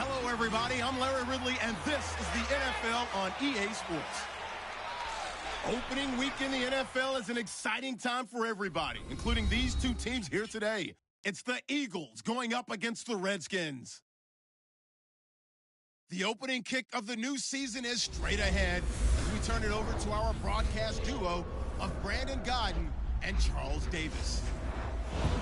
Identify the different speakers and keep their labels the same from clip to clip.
Speaker 1: Hello, everybody. I'm Larry Ridley, and this is the NFL on EA Sports. Opening week in the NFL is an exciting time for everybody, including these two teams here today. It's the Eagles going up against the Redskins. The opening kick of the new season is straight ahead as we turn it over to our broadcast duo of Brandon Gaudin and Charles Davis.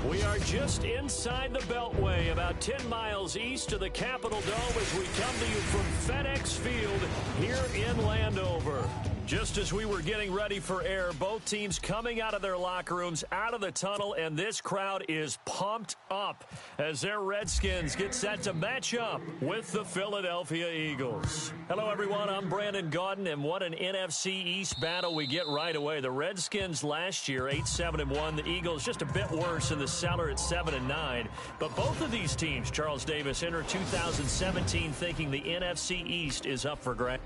Speaker 2: We are just inside the Beltway, about 10 miles east of the Capitol Dome as we come to you from FedEx Field here in Landover. Just as we were getting ready for air, both teams coming out of their locker rooms, out of the tunnel, and this crowd is pumped up as their Redskins get set to match up with the Philadelphia Eagles. Hello, everyone. I'm Brandon Gaudin, and what an NFC East battle we get right away. The Redskins last year, 8-7-1. The Eagles just a bit worse in the cellar at 7-9. But both of these teams, Charles Davis, enter 2017 thinking the NFC East is up for grabs.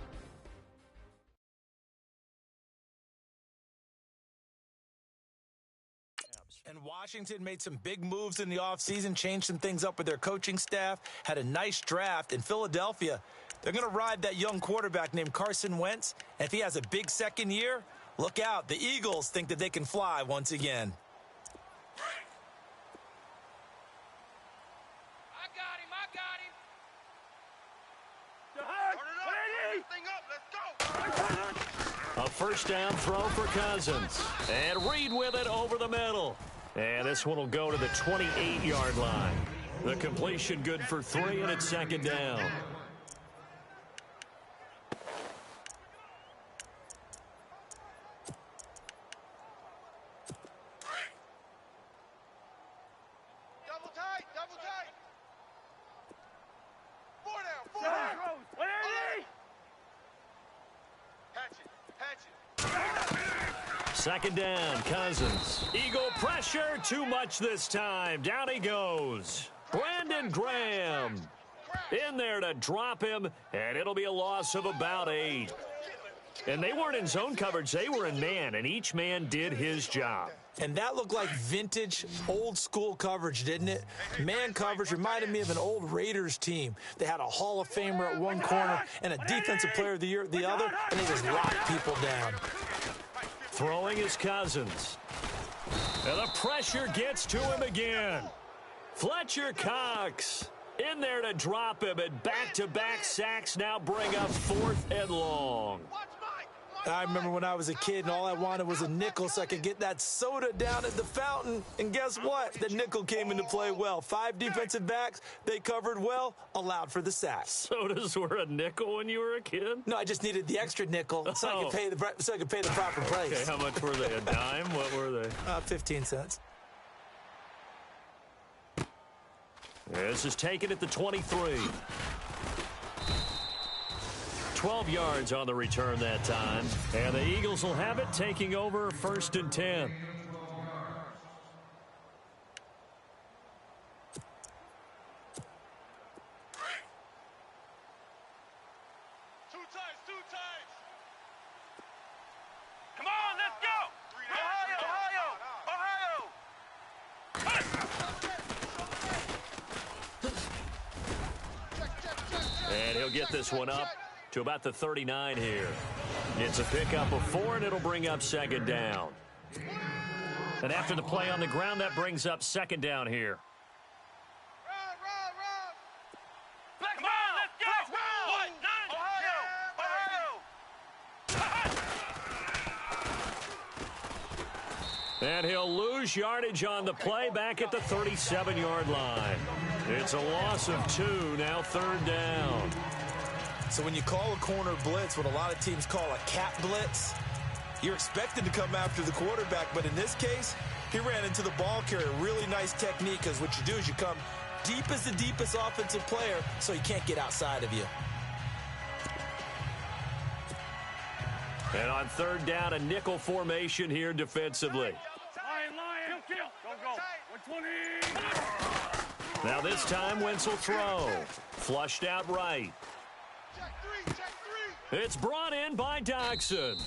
Speaker 3: And Washington made some big moves in the offseason, changed some things up with their coaching staff, had a nice draft. In Philadelphia, they're going to ride that young quarterback named Carson Wentz. And if he has a big second year, look out. The Eagles think that they can fly once again.
Speaker 4: I got him. Let's go.
Speaker 2: A first down throw for Cousins. And Reed with it over the middle. And this one will go to the 28-yard line. The completion good for 3, and it's second down.
Speaker 4: Double tight. Four down. Hatch it.
Speaker 2: Second down, Cousins. Eagle pressure, too much this time. Down he goes. Brandon Graham in there to drop him, and it'll be a loss of about 8. And they weren't in zone coverage. They were in man, and each man did his job.
Speaker 3: And that looked like vintage, old-school coverage, didn't it? Man coverage reminded me of an old Raiders team. They had a Hall of Famer at one corner and a Defensive Player of the Year at the other, and they just locked people down.
Speaker 2: Throwing is Cousins. And the pressure gets to him again. Fletcher Cox in there to drop him, and back-to-back sacks now bring up 4th and long.
Speaker 3: I remember when I was a kid and all I wanted was a nickel so I could get that soda down at the fountain. And guess what? The nickel came into play well. 5 defensive backs, they covered well, allowed for the sack.
Speaker 2: Sodas were a nickel when you were a kid?
Speaker 3: No, I just needed the extra nickel so I could pay the proper price.
Speaker 2: Okay, how much were they? A dime? What were they?
Speaker 3: 15 cents.
Speaker 2: This is taken at the 23. 12 yards on the return that time. And the Eagles will have it, taking over 1st and 10.
Speaker 4: Two times. Come on, let's go. Ohio.
Speaker 2: And he'll get this one up to about the 39 here. It's a pickup of 4, and it'll bring up 2nd down. And after the play on the ground, that brings up 2nd down here.
Speaker 4: Run. Come on, let's go. Ohio.
Speaker 2: And he'll lose yardage on the play back at the 37-yard line. It's a loss of 2, now 3rd down.
Speaker 3: So when you call a corner blitz, what a lot of teams call a cat blitz, you're expected to come after the quarterback. But in this case, he ran into the ball carrier. Really nice technique, because what you do is you come deep as the deepest offensive player so he can't get outside of you.
Speaker 2: And on 3rd down, a nickel formation here defensively.
Speaker 4: Lion. Go. 120.
Speaker 2: Now this time, Wentz will throw. Flushed out right.
Speaker 4: Check three.
Speaker 2: It's brought in by Doxson.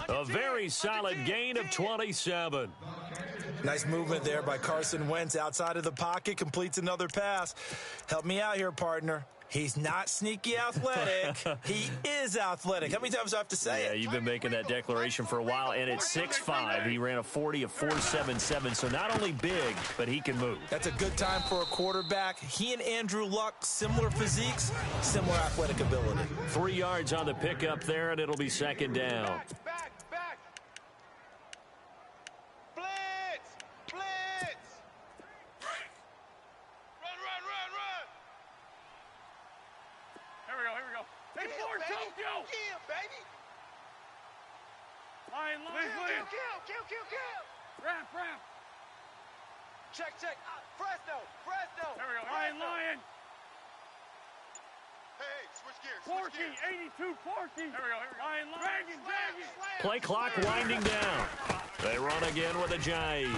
Speaker 2: A very solid gain of 27.
Speaker 3: Nice movement there by Carson Wentz outside of the pocket, completes another pass. Help me out here, partner. He's not sneaky athletic. He is athletic. How many times do I have to say it?
Speaker 2: Yeah, you've been making that declaration for a while, and at 6'5", he ran a 40 of 4.77, so not only big, but he can move.
Speaker 3: That's a good time for a quarterback. He and Andrew Luck, similar physiques, similar athletic ability.
Speaker 2: 3 yards on the pickup there, and it'll be second down.
Speaker 4: Back. Blitz. Run. Here we go. Hey, forward, Tokyo.
Speaker 5: Yeah, baby.
Speaker 4: Lion.
Speaker 5: Kill.
Speaker 4: Wrap.
Speaker 5: Check. Fresno.
Speaker 4: There we go. Lion.
Speaker 5: Hey, switch gears.
Speaker 4: 82, There we go. Lion. Dragon.
Speaker 2: Play clock winding down. They run again with a jive.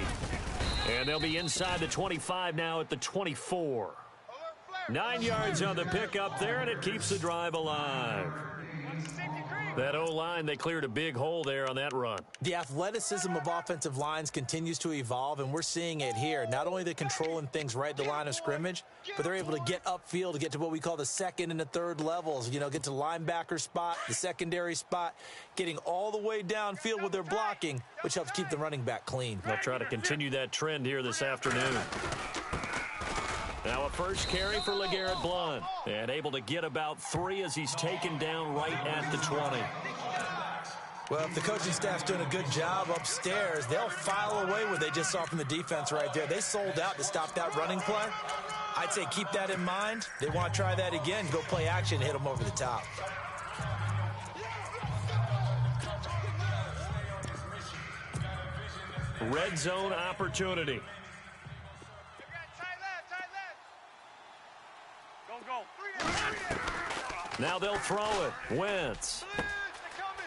Speaker 2: And they'll be inside the 25 now at the 24. 9 yards on the pickup there, and it keeps the drive alive. That O-line, they cleared a big hole there on that run.
Speaker 3: The athleticism of offensive lines continues to evolve, and we're seeing it here. Not only they're controlling things right at the line of scrimmage, but they're able to get upfield to get to what we call the second and the third levels. You know, get to linebacker spot, the secondary spot, getting all the way downfield with their blocking, which helps keep the running back clean.
Speaker 2: They'll try to continue that trend here this afternoon. Now a first carry for LeGarrette Blount. And able to get about 3 as he's taken down right at the 20.
Speaker 3: Well, if the coaching staff's doing a good job upstairs, they'll file away what they just saw from the defense right there. They sold out to stop that running play. I'd say keep that in mind. They want to try that again, go play action, hit them over the top.
Speaker 2: Red zone opportunity. Now they'll throw it. Wentz.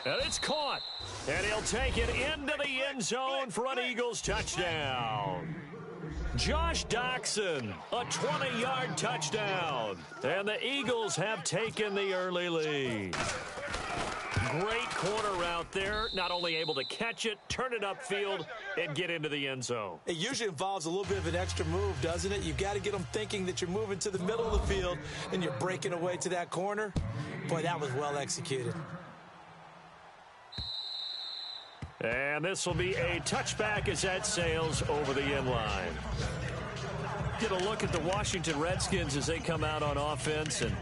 Speaker 2: And it's caught. And he'll take it into the end zone for an Eagles touchdown. Josh Doxson, a 20-yard touchdown. And the Eagles have taken the early lead. Great corner route there. Not only able to catch it, turn it upfield, and get into the end zone.
Speaker 3: It usually involves a little bit of an extra move, doesn't it? You've got to get them thinking that you're moving to the middle of the field and you're breaking away to that corner. Boy, that was well executed.
Speaker 2: And this will be a touchback as that sails over the end line. Get a look at the Washington Redskins as they come out on offense. And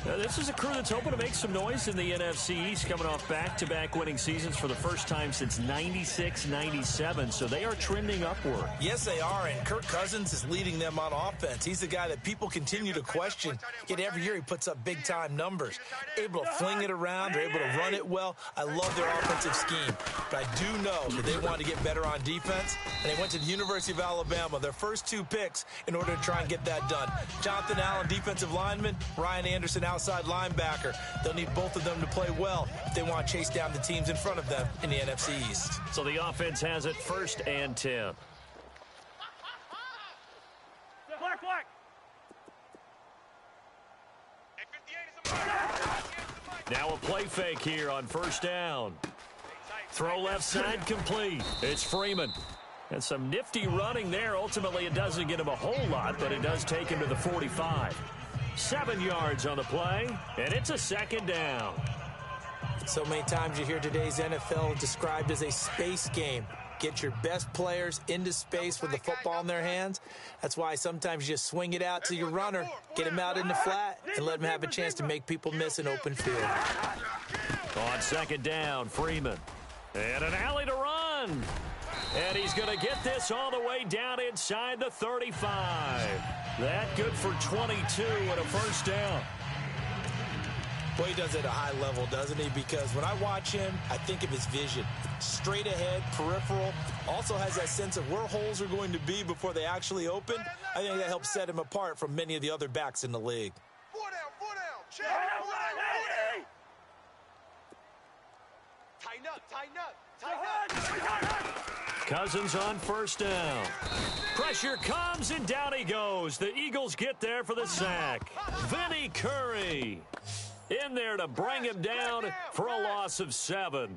Speaker 2: this is a crew that's hoping to make some noise in the NFC East, coming off back-to-back winning seasons for the first time since 96-97. So they are trending upward.
Speaker 3: Yes, they are, and Kirk Cousins is leading them on offense. He's the guy that people continue to question, yet every year he puts up big-time numbers. Able to fling it around, they're able to run it well. I love their offensive scheme, but I do know that they want to get better on defense, and they went to the University of Alabama, their first 2 picks, in order to try and get that done. Jonathan Allen, defensive lineman, Ryan Anderson, outside linebacker. They'll need both of them to play well if they want to chase down the teams in front of them in the NFC East.
Speaker 2: So the offense has it 1st and 10.
Speaker 4: Black.
Speaker 2: Now a play fake here on 1st down. Throw left side complete. It's Freeman. And some nifty running there. Ultimately, it doesn't get him a whole lot, but it does take him to the 45. 7 yards on the play, and it's a 2nd down.
Speaker 3: So many times you hear today's NFL described as a space game. Get your best players into space with the football in their hands. That's why sometimes you just swing it out to your runner, get him out in the flat, and let him have a chance to make people miss an open field.
Speaker 2: On 2nd down, Freeman. And an alley to run. And he's going to get this all the way down inside the 35. That good for 22 and a 1st down.
Speaker 3: Boy, he does it at a high level, doesn't he? Because when I watch him, I think of his vision. Straight ahead, peripheral. Also has that sense of where holes are going to be before they actually open. I think that helps set him apart from many of the other backs in the league.
Speaker 5: 4 down. Check. Tighten up.
Speaker 2: Cousins on 1st down. Pressure comes, and down he goes. The Eagles get there for the sack. Vinny Curry in there to bring him down for a loss of 7.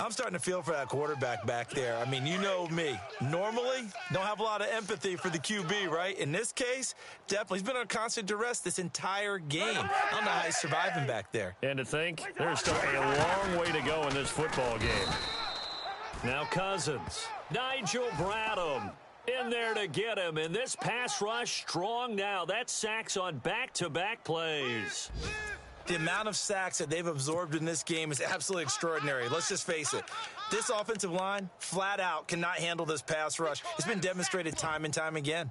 Speaker 3: I'm starting to feel for that quarterback back there. I mean, you know me. Normally, don't have a lot of empathy for the QB, right? In this case, definitely. He's been on constant duress this entire game. I don't know how he's surviving back there.
Speaker 2: And to think, there's still a long way to go in this football game. Now Cousins, Nigel Bradham in there to get him. And this pass rush strong now. That's sacks on back-to-back plays.
Speaker 3: The amount of sacks that they've absorbed in this game is absolutely extraordinary. Let's just face it. This offensive line, flat out, cannot handle this pass rush. It's been demonstrated time and time again.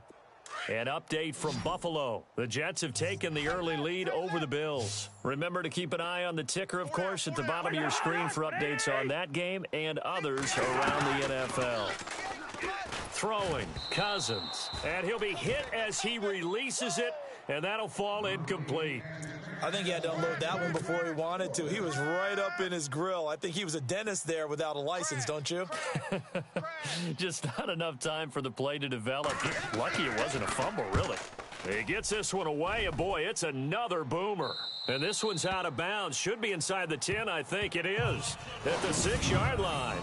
Speaker 2: An update from Buffalo. The Jets have taken the early lead over the Bills. Remember to keep an eye on the ticker, of course, at the bottom of your screen for updates on that game and others around the NFL. Throwing, Cousins. And he'll be hit as he releases it, and that'll fall incomplete.
Speaker 3: I think he had to unload that one before he wanted to. He was right up in his grill. I think he was a dentist there without a license, don't you?
Speaker 2: Just not enough time for the play to develop. Lucky it wasn't a fumble, really. He gets this one away, and boy, it's another boomer. And this one's out of bounds. Should be inside the 10, I think it is. At the 6-yard line.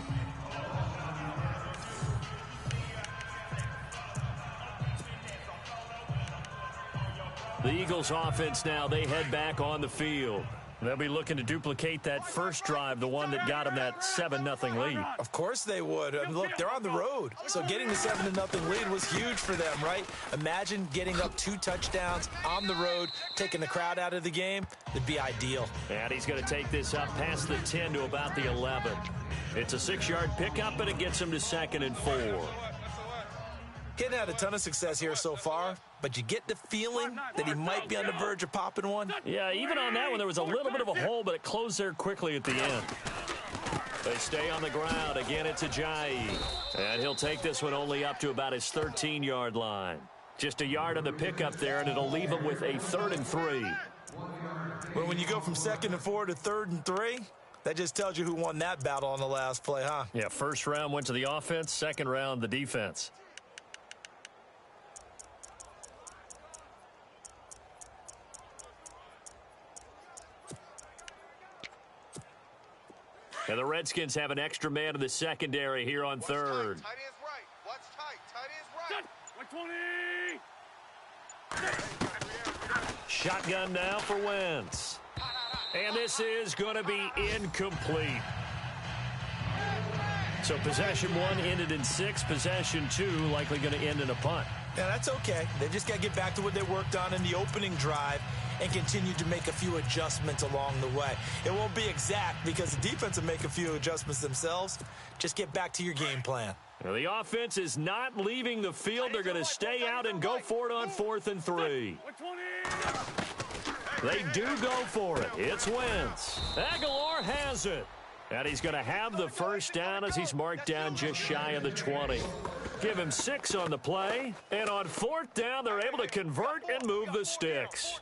Speaker 2: The Eagles offense now, they head back on the field. They'll be looking to duplicate that first drive, the one that got them that 7-0 lead.
Speaker 3: Of course they would. I mean, look, they're on the road. So getting the 7-0 lead was huge for them, right? Imagine getting up 2 touchdowns on the road, taking the crowd out of the game. It'd be ideal.
Speaker 2: And he's going to take this up past the 10 to about the 11. It's a 6-yard pickup, and it gets him to 2nd and 4.
Speaker 3: Getting had a ton of success here so far, but you get the feeling that he might be on the verge of popping one.
Speaker 2: Yeah, even on that one, there was a little bit of a hole, but it closed there quickly at the end. They stay on the ground. Again, it's Ajayi. And he'll take this one only up to about his 13-yard line. Just a yard on the pickup there, and it'll leave him with a 3rd and 3.
Speaker 3: Well, when you go from 2nd and 4 to 3rd and 3, that just tells you who won that battle on the last play, huh?
Speaker 2: Yeah, first round went to the offense, second round the defense. And the Redskins have an extra man in the secondary here on 3rd.
Speaker 5: Tight end's right. Watch tight. Tight end's right.
Speaker 2: Shotgun now for Wentz. And this is going to be incomplete. So possession 1 ended in 6. Possession 2 likely going to end in a punt.
Speaker 3: Yeah, that's okay. They've just got to get back to what they worked on in the opening drive and continue to make a few adjustments along the way. It won't be exact because the defense will make a few adjustments themselves. Just get back to your game plan.
Speaker 2: Now, the offense is not leaving the field. They're going to stay out and go for it on 4th and 3. They do go for it. It's Wentz. Aguilar has it. And he's going to have the first down as he's marked down just shy of the 20. Give him 6 on the play. And on 4th down, they're able to convert and move the sticks.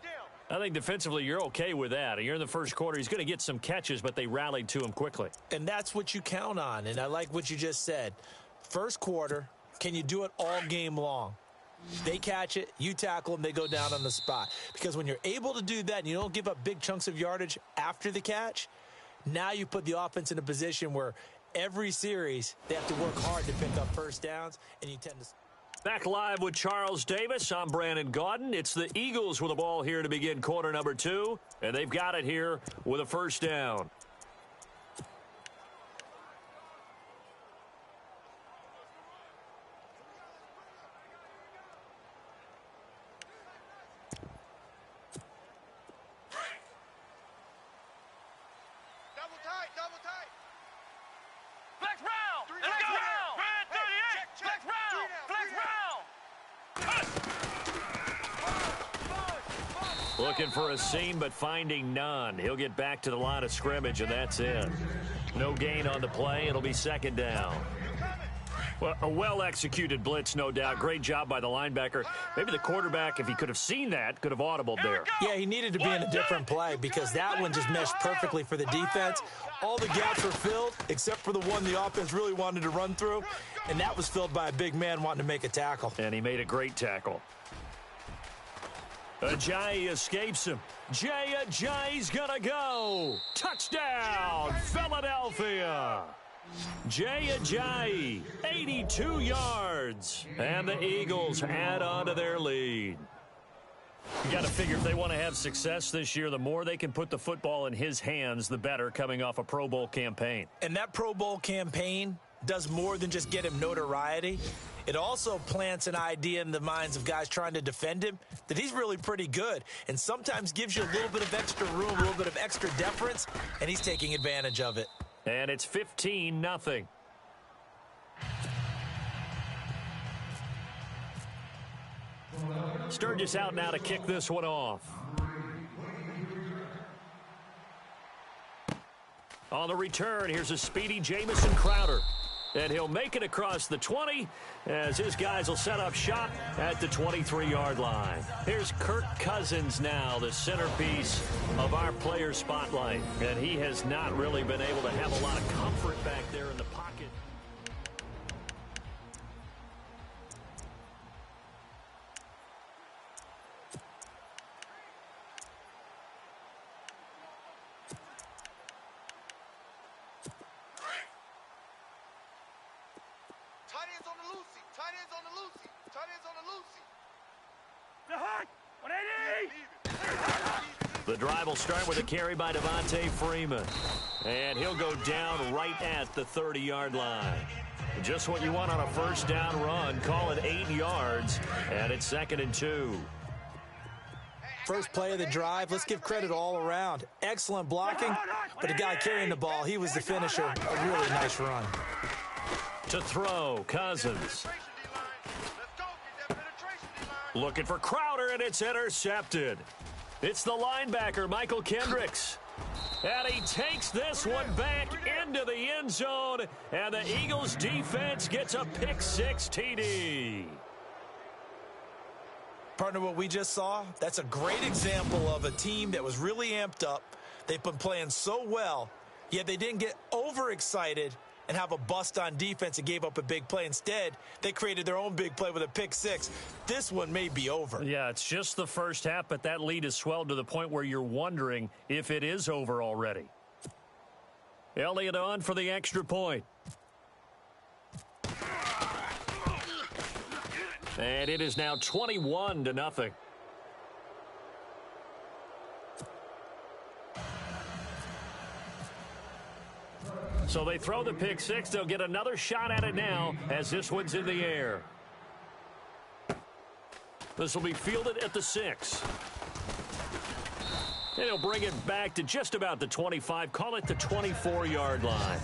Speaker 2: I think defensively you're okay with that. You're in the first quarter. He's going to get some catches, but they rallied to him quickly.
Speaker 3: And that's what you count on. And I like what you just said. First quarter, can you do it all game long? They catch it, you tackle them, they go down on the spot. Because when you're able to do that and you don't give up big chunks of yardage after the catch, now you put the offense in a position where every series they have to work hard to pick up first downs, and you tend to...
Speaker 2: Back live with Charles Davis. I'm Brandon Gaudin. It's the Eagles with the ball here to begin quarter number 2, and they've got it here with a first down.
Speaker 5: Double tight. Double tight.
Speaker 4: Flex round.
Speaker 5: Three
Speaker 4: Let's
Speaker 5: down.
Speaker 4: go.
Speaker 5: Hey,
Speaker 4: Red 38.
Speaker 5: check, check.
Speaker 4: Flex round.
Speaker 5: Three down.
Speaker 4: Flex round.
Speaker 2: Looking for a seam, but finding none. He'll get back to the line of scrimmage, and that's it. No gain on the play. It'll be 2nd down. Well, a well-executed blitz, no doubt. Great job by the linebacker. Maybe the quarterback, if he could have seen that, could have audibled there.
Speaker 3: Yeah, he needed to be in a different play because that one just meshed perfectly for the defense. All the gaps were filled except for the one the offense really wanted to run through, and that was filled by a big man wanting to make a tackle.
Speaker 2: And he made a great tackle. Ajayi escapes him. Jay Ajayi's gonna go. Touchdown, Philadelphia. Jay Ajayi, 82 yards. And the Eagles add on to their lead. You got to figure if they want to have success this year, the more they can put the football in his hands, the better, coming off a Pro Bowl campaign.
Speaker 3: And that Pro Bowl campaign does more than just get him notoriety. It also plants an idea in the minds of guys trying to defend him that he's really pretty good, and sometimes gives you a little bit of extra room, a little bit of extra deference, and he's taking advantage of it.
Speaker 2: And it's 15-0. Sturgis out now to kick this one off. On the return, here's a speedy Jamison Crowder. And he'll make it across the 20 as his guys will set up shop at the 23-yard line. Here's Kirk Cousins now, the centerpiece of our player spotlight. And he has not really been able to have a lot of comfort back there in the pocket.
Speaker 5: Tight ends on the Lucy. Tight ends on the Lucy. Tight ends on the Lucy.
Speaker 4: The hut. 180.
Speaker 2: The drive will start with a carry by Devontae Freeman. And he'll go down right at the 30-yard line. Just what you want on a first down run. Call it 8 yards. And it's 2nd and 2.
Speaker 3: First play of the drive, let's give credit all around. Excellent blocking, but the guy carrying the ball, he was the finisher. A really nice run.
Speaker 2: To throw, Cousins. Looking for Crowder, and it's intercepted. It's the linebacker, Michael Kendricks. And he takes this one back into the end zone, and the Eagles defense gets a pick-6 TD.
Speaker 3: Partner, what we just saw, that's a great example of a team that was really amped up. They've been playing so well, yet they didn't get overexcited and have a bust on defense and gave up a big play. Instead, they created their own big play with a pick-6. This one may be over.
Speaker 2: Yeah, it's just the first half, but that lead has swelled to the point where you're wondering if it is over already. Elliott on for the extra point. And it is now 21-0. So they throw the pick-6. They'll get another shot at it now as this one's in the air. This will be fielded at the 6. And he'll bring it back to just about the 25. Call it the 24-yard line.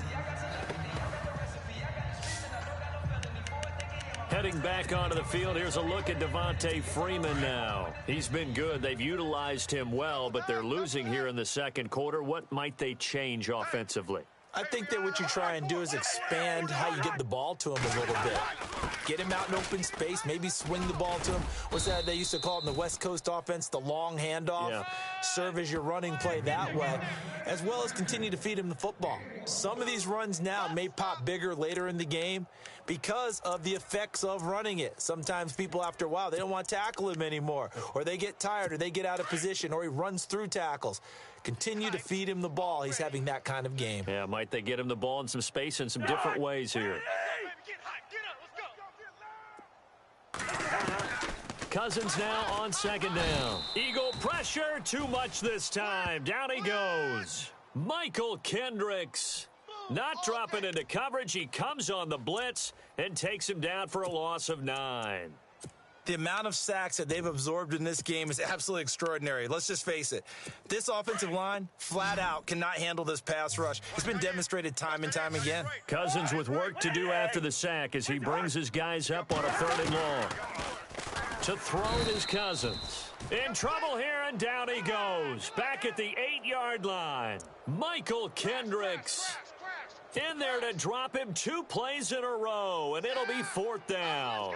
Speaker 2: Heading back onto the field, here's a look at Devontae Freeman now. He's been good. They've utilized him well, but they're losing here in the second quarter. What might they change offensively?
Speaker 3: I think that what you try and do is expand how you get the ball to him a little bit. Get him out in open space, maybe swing the ball to him. What's that they used to call it in the West Coast offense, the long handoff?
Speaker 2: Yeah.
Speaker 3: Serve as your running play that way, as well as continue to feed him the football. Some of these runs now may pop bigger later in the game because of the effects of running it. Sometimes people, after a while, they don't want to tackle him anymore, or they get tired, or they get out of position, or he runs through tackles. Continue to feed him the ball. He's having that kind of game.
Speaker 2: Yeah, might they get him the ball in some space in some different ways here. Cousins now on second down. Eagle pressure, too much this time. Down he goes. Michael Kendricks not dropping into coverage. He comes on the blitz and takes him down for a loss of 9.
Speaker 3: The amount of sacks that they've absorbed in this game is absolutely extraordinary. Let's just face it. This offensive line, flat out, cannot handle this pass rush. It's been demonstrated time and time again.
Speaker 2: Cousins with work to do after the sack as he brings his guys up on a 3rd and long. To throw it is Cousins. In trouble here, and down he goes. Back at the 8-yard line. Michael Kendricks in there to drop him 2 plays in a row, and it'll be 4th down.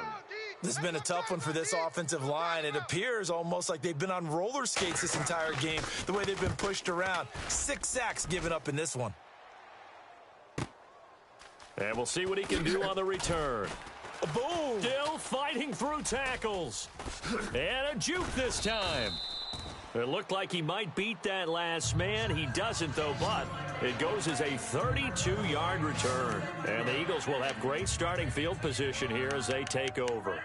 Speaker 3: This has been a tough one for this offensive line. It appears almost like they've been on roller skates this entire game, the way they've been pushed around. 6 sacks given up in this one.
Speaker 2: And we'll see what he can do on the return.
Speaker 3: Boom!
Speaker 2: Still fighting through tackles. And a juke this time. It looked like he might beat that last man. He doesn't, though, but it goes as a 32-yard return. And the Eagles will have great starting field position here as they take over.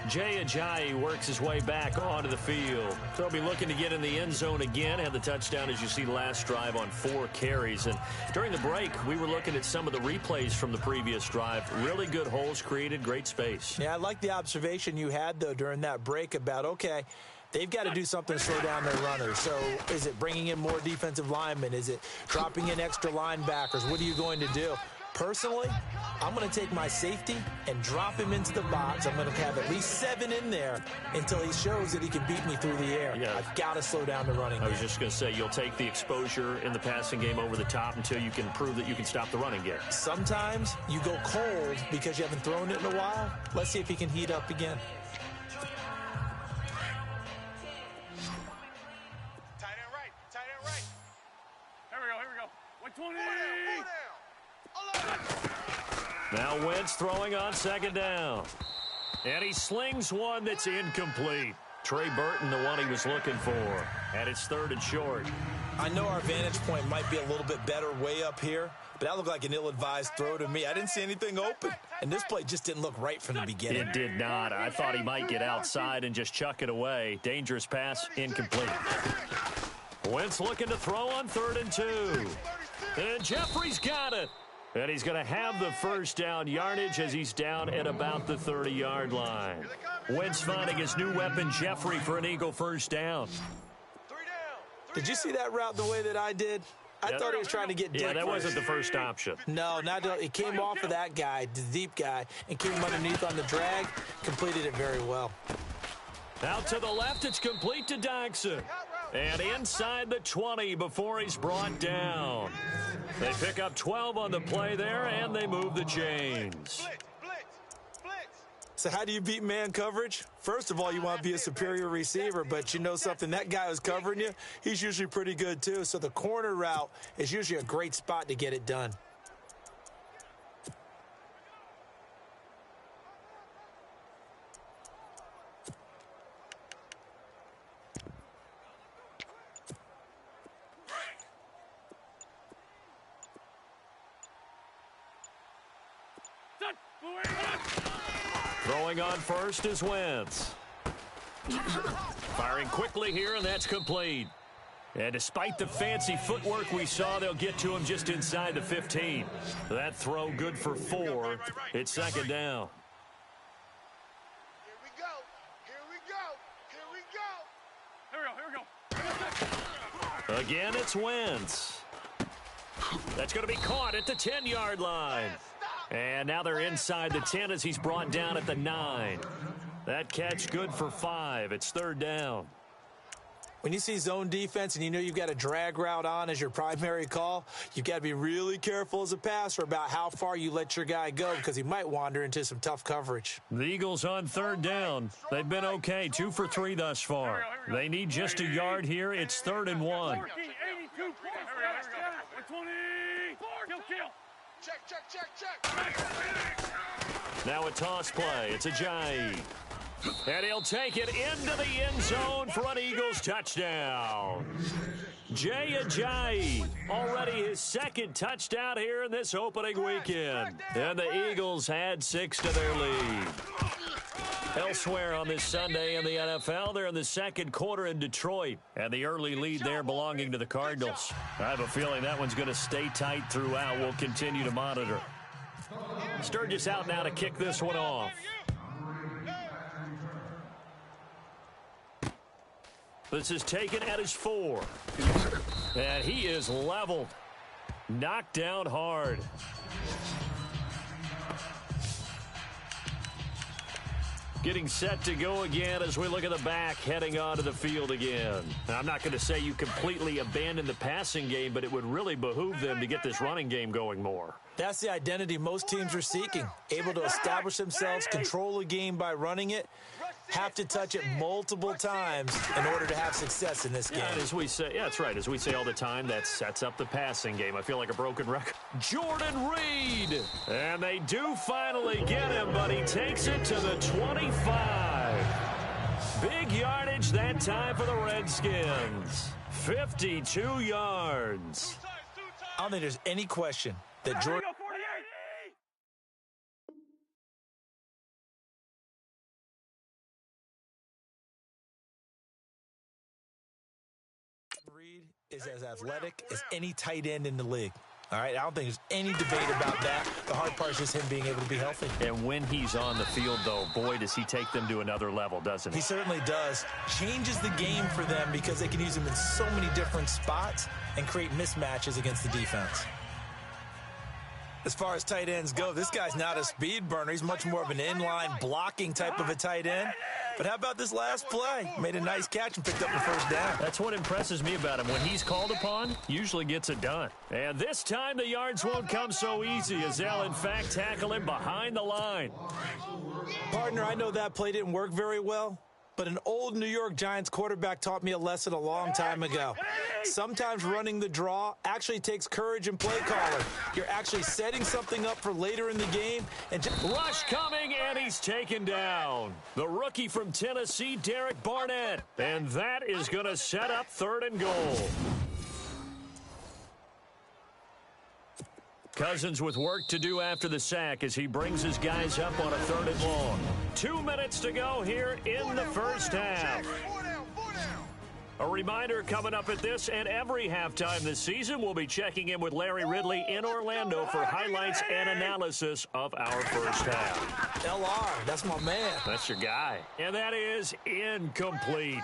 Speaker 2: Jay Ajayi works his way back onto the field. So he'll be looking to get in the end zone again. Had the touchdown, as you see, last drive on 4 carries. And during the break, we were looking at some of the replays from the previous drive. Really good holes created, great space.
Speaker 3: Yeah, I like the observation you had, though, during that break about, okay, they've got to do something to slow down their runners. So is it bringing in more defensive linemen? Is it dropping in extra linebackers? What are you going to do? Personally, I'm going to take my safety and drop him into the box. I'm going to have at least 7 in there until he shows that he can beat me through the air. Yeah. I've got to slow down the running game.
Speaker 2: I was just going to say, you'll take the exposure in the passing game over the top until you can prove that you can stop the running game.
Speaker 3: Sometimes you go cold because you haven't thrown it in a while. Let's see if he can heat up again.
Speaker 5: Tight end right. Tight end right.
Speaker 4: Here we go. 120.
Speaker 5: Four down.
Speaker 2: Now Wentz throwing on second down. And he slings one that's incomplete. Trey Burton, the one he was looking for. And it's 3rd and short.
Speaker 3: I know our vantage point might be a little bit better way up here, but that looked like an ill-advised throw to me. I didn't see anything open, and this play just didn't look right from the beginning.
Speaker 2: It did not. I thought he might get outside and just chuck it away. Dangerous pass, incomplete. Wentz looking to throw on 3rd and 2. And Jeffrey's got it. And he's going to have the first down yardage as he's down at about the 30-yard line. Wentz finding his new weapon, Jeffrey, for an Eagle first down.
Speaker 5: 3 down.
Speaker 3: Did you see that route the way that I did? I thought he was trying to get deep.
Speaker 2: Yeah, that wasn't the first option.
Speaker 3: No, it came off of that guy, the deep guy, and came underneath on the drag, completed it very well.
Speaker 2: Out to the left, it's complete to Dodson. And inside the 20 before he's brought down. They pick up 12 on the play there, and they move the chains.
Speaker 5: Blitz.
Speaker 3: So how do you beat man coverage? First of all, you want to be a superior receiver, but you know something, that guy who's covering you, he's usually pretty good too. So the corner route is usually a great spot to get it done.
Speaker 2: Throwing on first is Wentz. Firing quickly here, and that's complete. And despite the fancy footwork we saw, they'll get to him just inside the 15. That throw good for 4. It's 2nd down.
Speaker 5: Here we go.
Speaker 2: Again, it's Wentz. That's going to be caught at the 10-yard line. And now they're inside the 10 as he's brought down at the 9. That catch good for 5. It's 3rd down.
Speaker 3: When you see zone defense and you know you've got a drag route on as your primary call, you've got to be really careful as a passer about how far you let your guy go because he might wander into some tough coverage.
Speaker 2: The Eagles on 3rd down. They've been okay, 2 for 3 thus far. They need just a yard here. It's 3rd and 1.
Speaker 4: 82. 120. Kill.
Speaker 5: Check.
Speaker 2: Now a toss play. It's Ajayi. And he'll take it into the end zone for an Eagles touchdown. Jay Ajayi, already his 2nd touchdown here in this opening weekend. And the Eagles add 6 to their lead. Elsewhere on this Sunday in the NFL, they're in the 2nd quarter in Detroit. And the early lead there belonging to the Cardinals. I have a feeling that one's going to stay tight throughout. We'll continue to monitor. Sturgis out now to kick this one off. This is taken at his 4. And he is leveled. Knocked down hard. Getting set to go again as we look at the back heading onto the field again. Now, I'm not going to say you completely abandon the passing game, but it would really behoove them to get this running game going more.
Speaker 3: That's the identity most teams are seeking. Able to establish themselves, control the game by running it. have to touch it multiple times in order to have success in this game.
Speaker 2: And as we say, yeah, that's right. As we say all the time, that sets up the passing game. I feel like a broken record. Jordan Reed. And they do finally get him, but he takes it to the 25. Big yardage that time for the Redskins. 52 yards.
Speaker 3: I don't think there's any question that Jordan Reed is as athletic as any tight end in the league. All right, I don't think there's any debate about that. The hard part is just him being able to be healthy.
Speaker 2: And when he's on the field, though, boy, does he take them to another level, doesn't he?
Speaker 3: He certainly does. Changes the game for them because they can use him in so many different spots and create mismatches against the defense. As far as tight ends go, this guy's not a speed burner. He's much more of an inline blocking type of a tight end. But how about this last play? Made a nice catch and picked up the first down.
Speaker 2: That's what impresses me about him. When he's called upon, usually gets it done. And this time the yards won't come so easy as they'll, in fact, tackle him behind the line.
Speaker 3: Partner, I know that play didn't work very well, but an old New York Giants quarterback taught me a lesson a long time ago. Sometimes running the draw actually takes courage and play calling. You're actually setting something up for later in the game. And
Speaker 2: rush coming, and he's taken down. The rookie from Tennessee, Derek Barnett. And that is going to set up 3rd and goal. Cousins with work to do after the sack as he brings his guys up on a 3rd and long. 2 minutes to go here in the first half. A reminder coming up at this and every halftime this season, we'll be checking in with Larry Ridley in Orlando for highlights and analysis of our first half.
Speaker 3: LR, that's my man.
Speaker 2: That's your guy. And that is incomplete.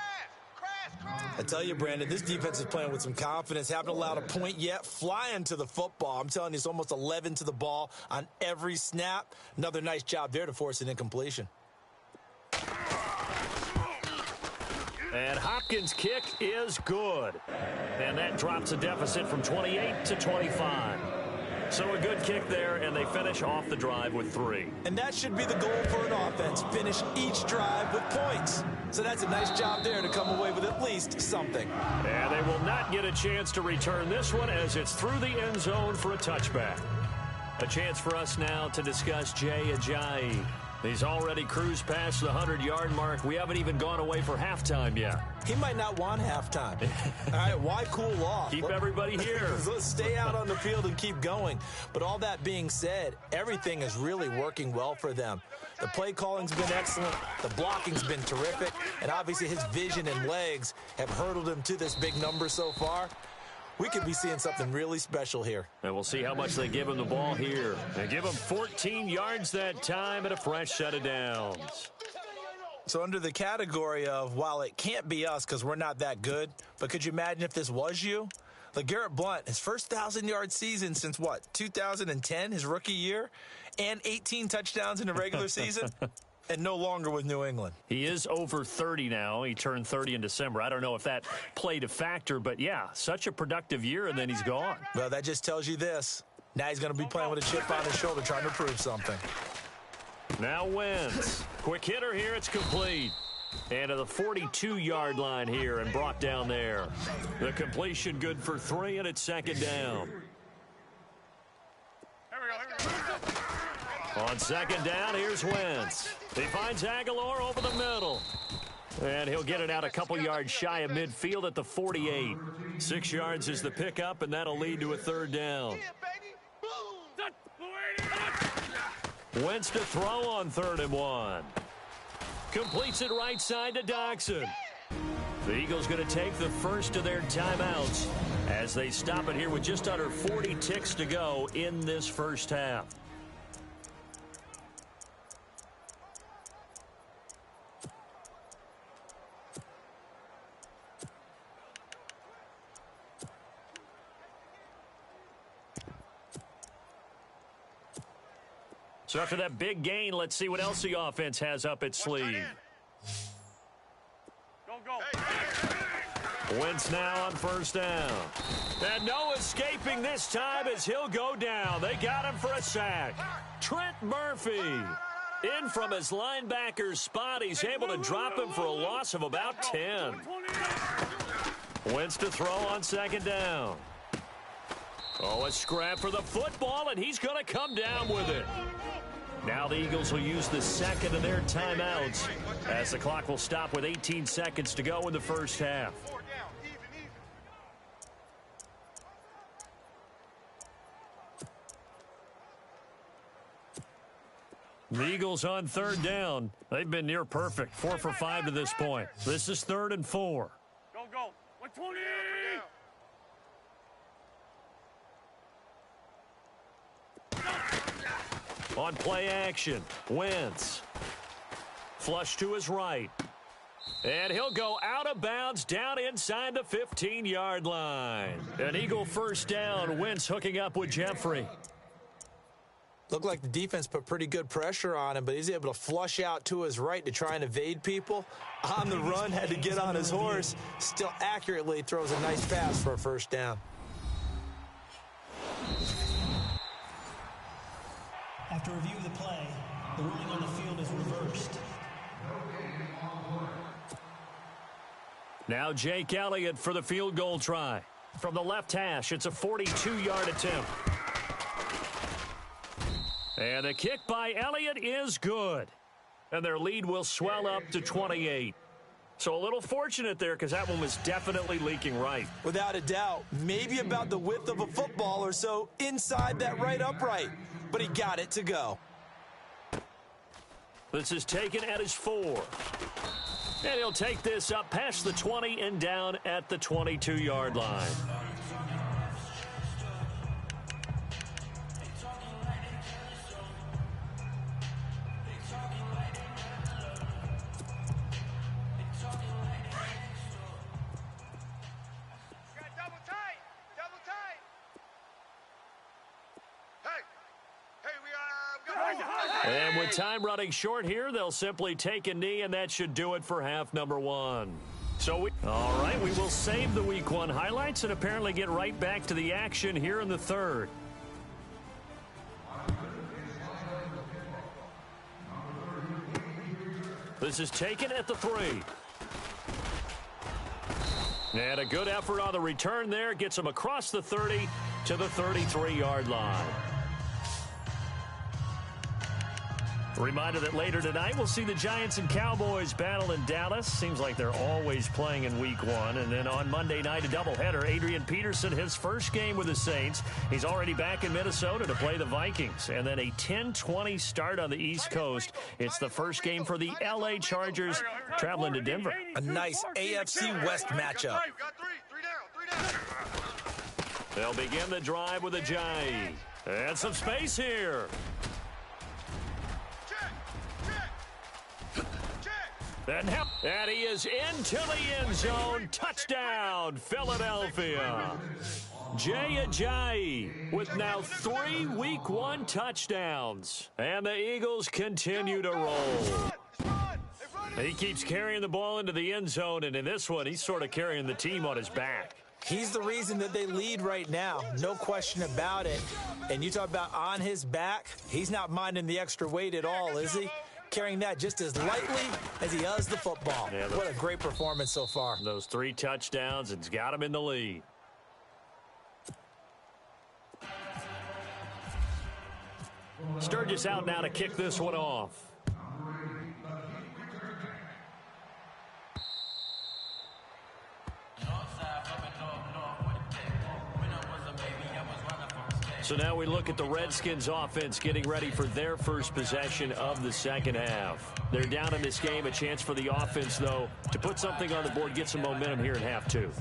Speaker 3: I tell you, Brandon, this defense is playing with some confidence. Haven't allowed a point yet. Flying to the football. I'm telling you, it's almost 11 to the ball on every snap. Another nice job there to force an incompletion.
Speaker 2: And Hopkins' kick is good. And that drops a deficit from 28 to 25. So a good kick there, and they finish off the drive with 3.
Speaker 3: And that should be the goal for an offense. Finish each drive with points. So that's a nice job there to come away with at least something.
Speaker 2: And they will not get a chance to return this one as it's through the end zone for a touchback. A chance for us now to discuss Jay Ajayi. He's already cruised past the 100-yard mark. We haven't even gone away for halftime yet.
Speaker 3: He might not want halftime. All right, why cool off?
Speaker 2: Keep everybody here.
Speaker 3: Let's stay out on the field and keep going. But all that being said, everything is really working well for them. The play calling's been excellent. The blocking's been terrific. And obviously his vision and legs have hurdled him to this big number so far. We could be seeing something really special here.
Speaker 2: And we'll see how much they give him the ball here. They give him 14 yards that time and a fresh set of downs.
Speaker 3: So under the category of, while it can't be us because we're not that good, but could you imagine if this was you? LeGarrette Blount, his first 1,000-yard season since, 2010, his rookie year, and 18 touchdowns in the regular season? And no longer with New England.
Speaker 2: He is over 30 now. He turned 30 in December. I don't know if that played a factor, but yeah, such a productive year, and then he's gone.
Speaker 3: Well, that just tells you this. Now he's going to be playing with a chip on his shoulder trying to prove something.
Speaker 2: Now Wentz. Quick hitter here. It's complete. And to the 42-yard line here and brought down there. The completion good for 3, and it's 2nd down. On 2nd down, here's Wentz. He finds Aguilar over the middle. And he'll get it out a couple yards shy of midfield at the 48. 6 yards is the pickup, and that'll lead to a 3rd down. Wentz to throw on 3rd and 1. Completes it right side to Doxson. The Eagles going to take the first of their timeouts as they stop it here with just under 40 ticks to go in this first half. So after that big gain, let's see what else the offense has up its sleeve.
Speaker 4: Go.
Speaker 2: Wentz now on 1st down. And no escaping this time as he'll go down. They got him for a sack. Trent Murphy. In from his linebacker's spot, he's able to drop him for a loss of about 10. Wentz to throw on second down. Oh, a scrap for the football, and he's going to come down with it. Now the Eagles will use the second of their timeouts as the clock will stop with 18 seconds to go in the first half. The Eagles on third down. They've been near perfect, 4 for 5 to this point. This is 3rd and 4.
Speaker 4: Go, go. 120.
Speaker 2: On play action, Wentz. Flush to his right. And he'll go out of bounds down inside the 15-yard line. An Eagle first down. Wentz hooking up with Jeffrey.
Speaker 3: Looked like the defense put pretty good pressure on him, but he's able to flush out to his right to try and evade people. On the run, had to get on his horse. Still accurately throws a nice pass for a first down.
Speaker 6: After review of the play, the ruling on the field is reversed.
Speaker 2: Now Jake Elliott for the field goal try. From the left hash, it's a 42-yard attempt. And the kick by Elliott is good. And their lead will swell up to 28. So a little fortunate there because that one was definitely leaking right.
Speaker 3: Without a doubt, maybe about the width of a football or so inside that right upright. But he got it to go.
Speaker 2: This is taken at his 4. And he'll take this up past the 20 and down at the 22-yard line. And with time running short here, they'll simply take a knee, and that should do it for half number 1. All right, we will save the Week 1 highlights and apparently get right back to the action here in the third. This is taken at the 3. And a good effort on the return there. Gets him across the 30 to the 33-yard line. Reminder that later tonight we'll see the Giants and Cowboys battle in Dallas. Seems like they're always playing in Week 1. And then on Monday night, a doubleheader. Adrian Peterson, his first game with the Saints. He's already back in Minnesota to play the Vikings. And then a 10-20 start on the East Coast. It's the first game for the L.A. Chargers traveling to Denver.
Speaker 3: A nice AFC West matchup.
Speaker 2: They'll begin the drive with a Jai. And some space here. And he is into the end zone. Touchdown, Philadelphia. Jay Ajayi with now 3 Week 1 touchdowns. And the Eagles continue to roll. He keeps carrying the ball into the end zone, and in this one, he's sort of carrying the team on his back.
Speaker 3: He's the reason that they lead right now. No question about it. And you talk about on his back, he's not minding the extra weight at all, is he? Carrying that just as lightly as he does the football. Yeah, what a great performance so far.
Speaker 2: Those 3 touchdowns, it's got him in the lead. Sturgis out now to kick this one off. So now we look at the Redskins offense getting ready for their first possession of the second half. They're down in this game. A chance for the offense, though, to put something on the board, get some momentum here in half 2.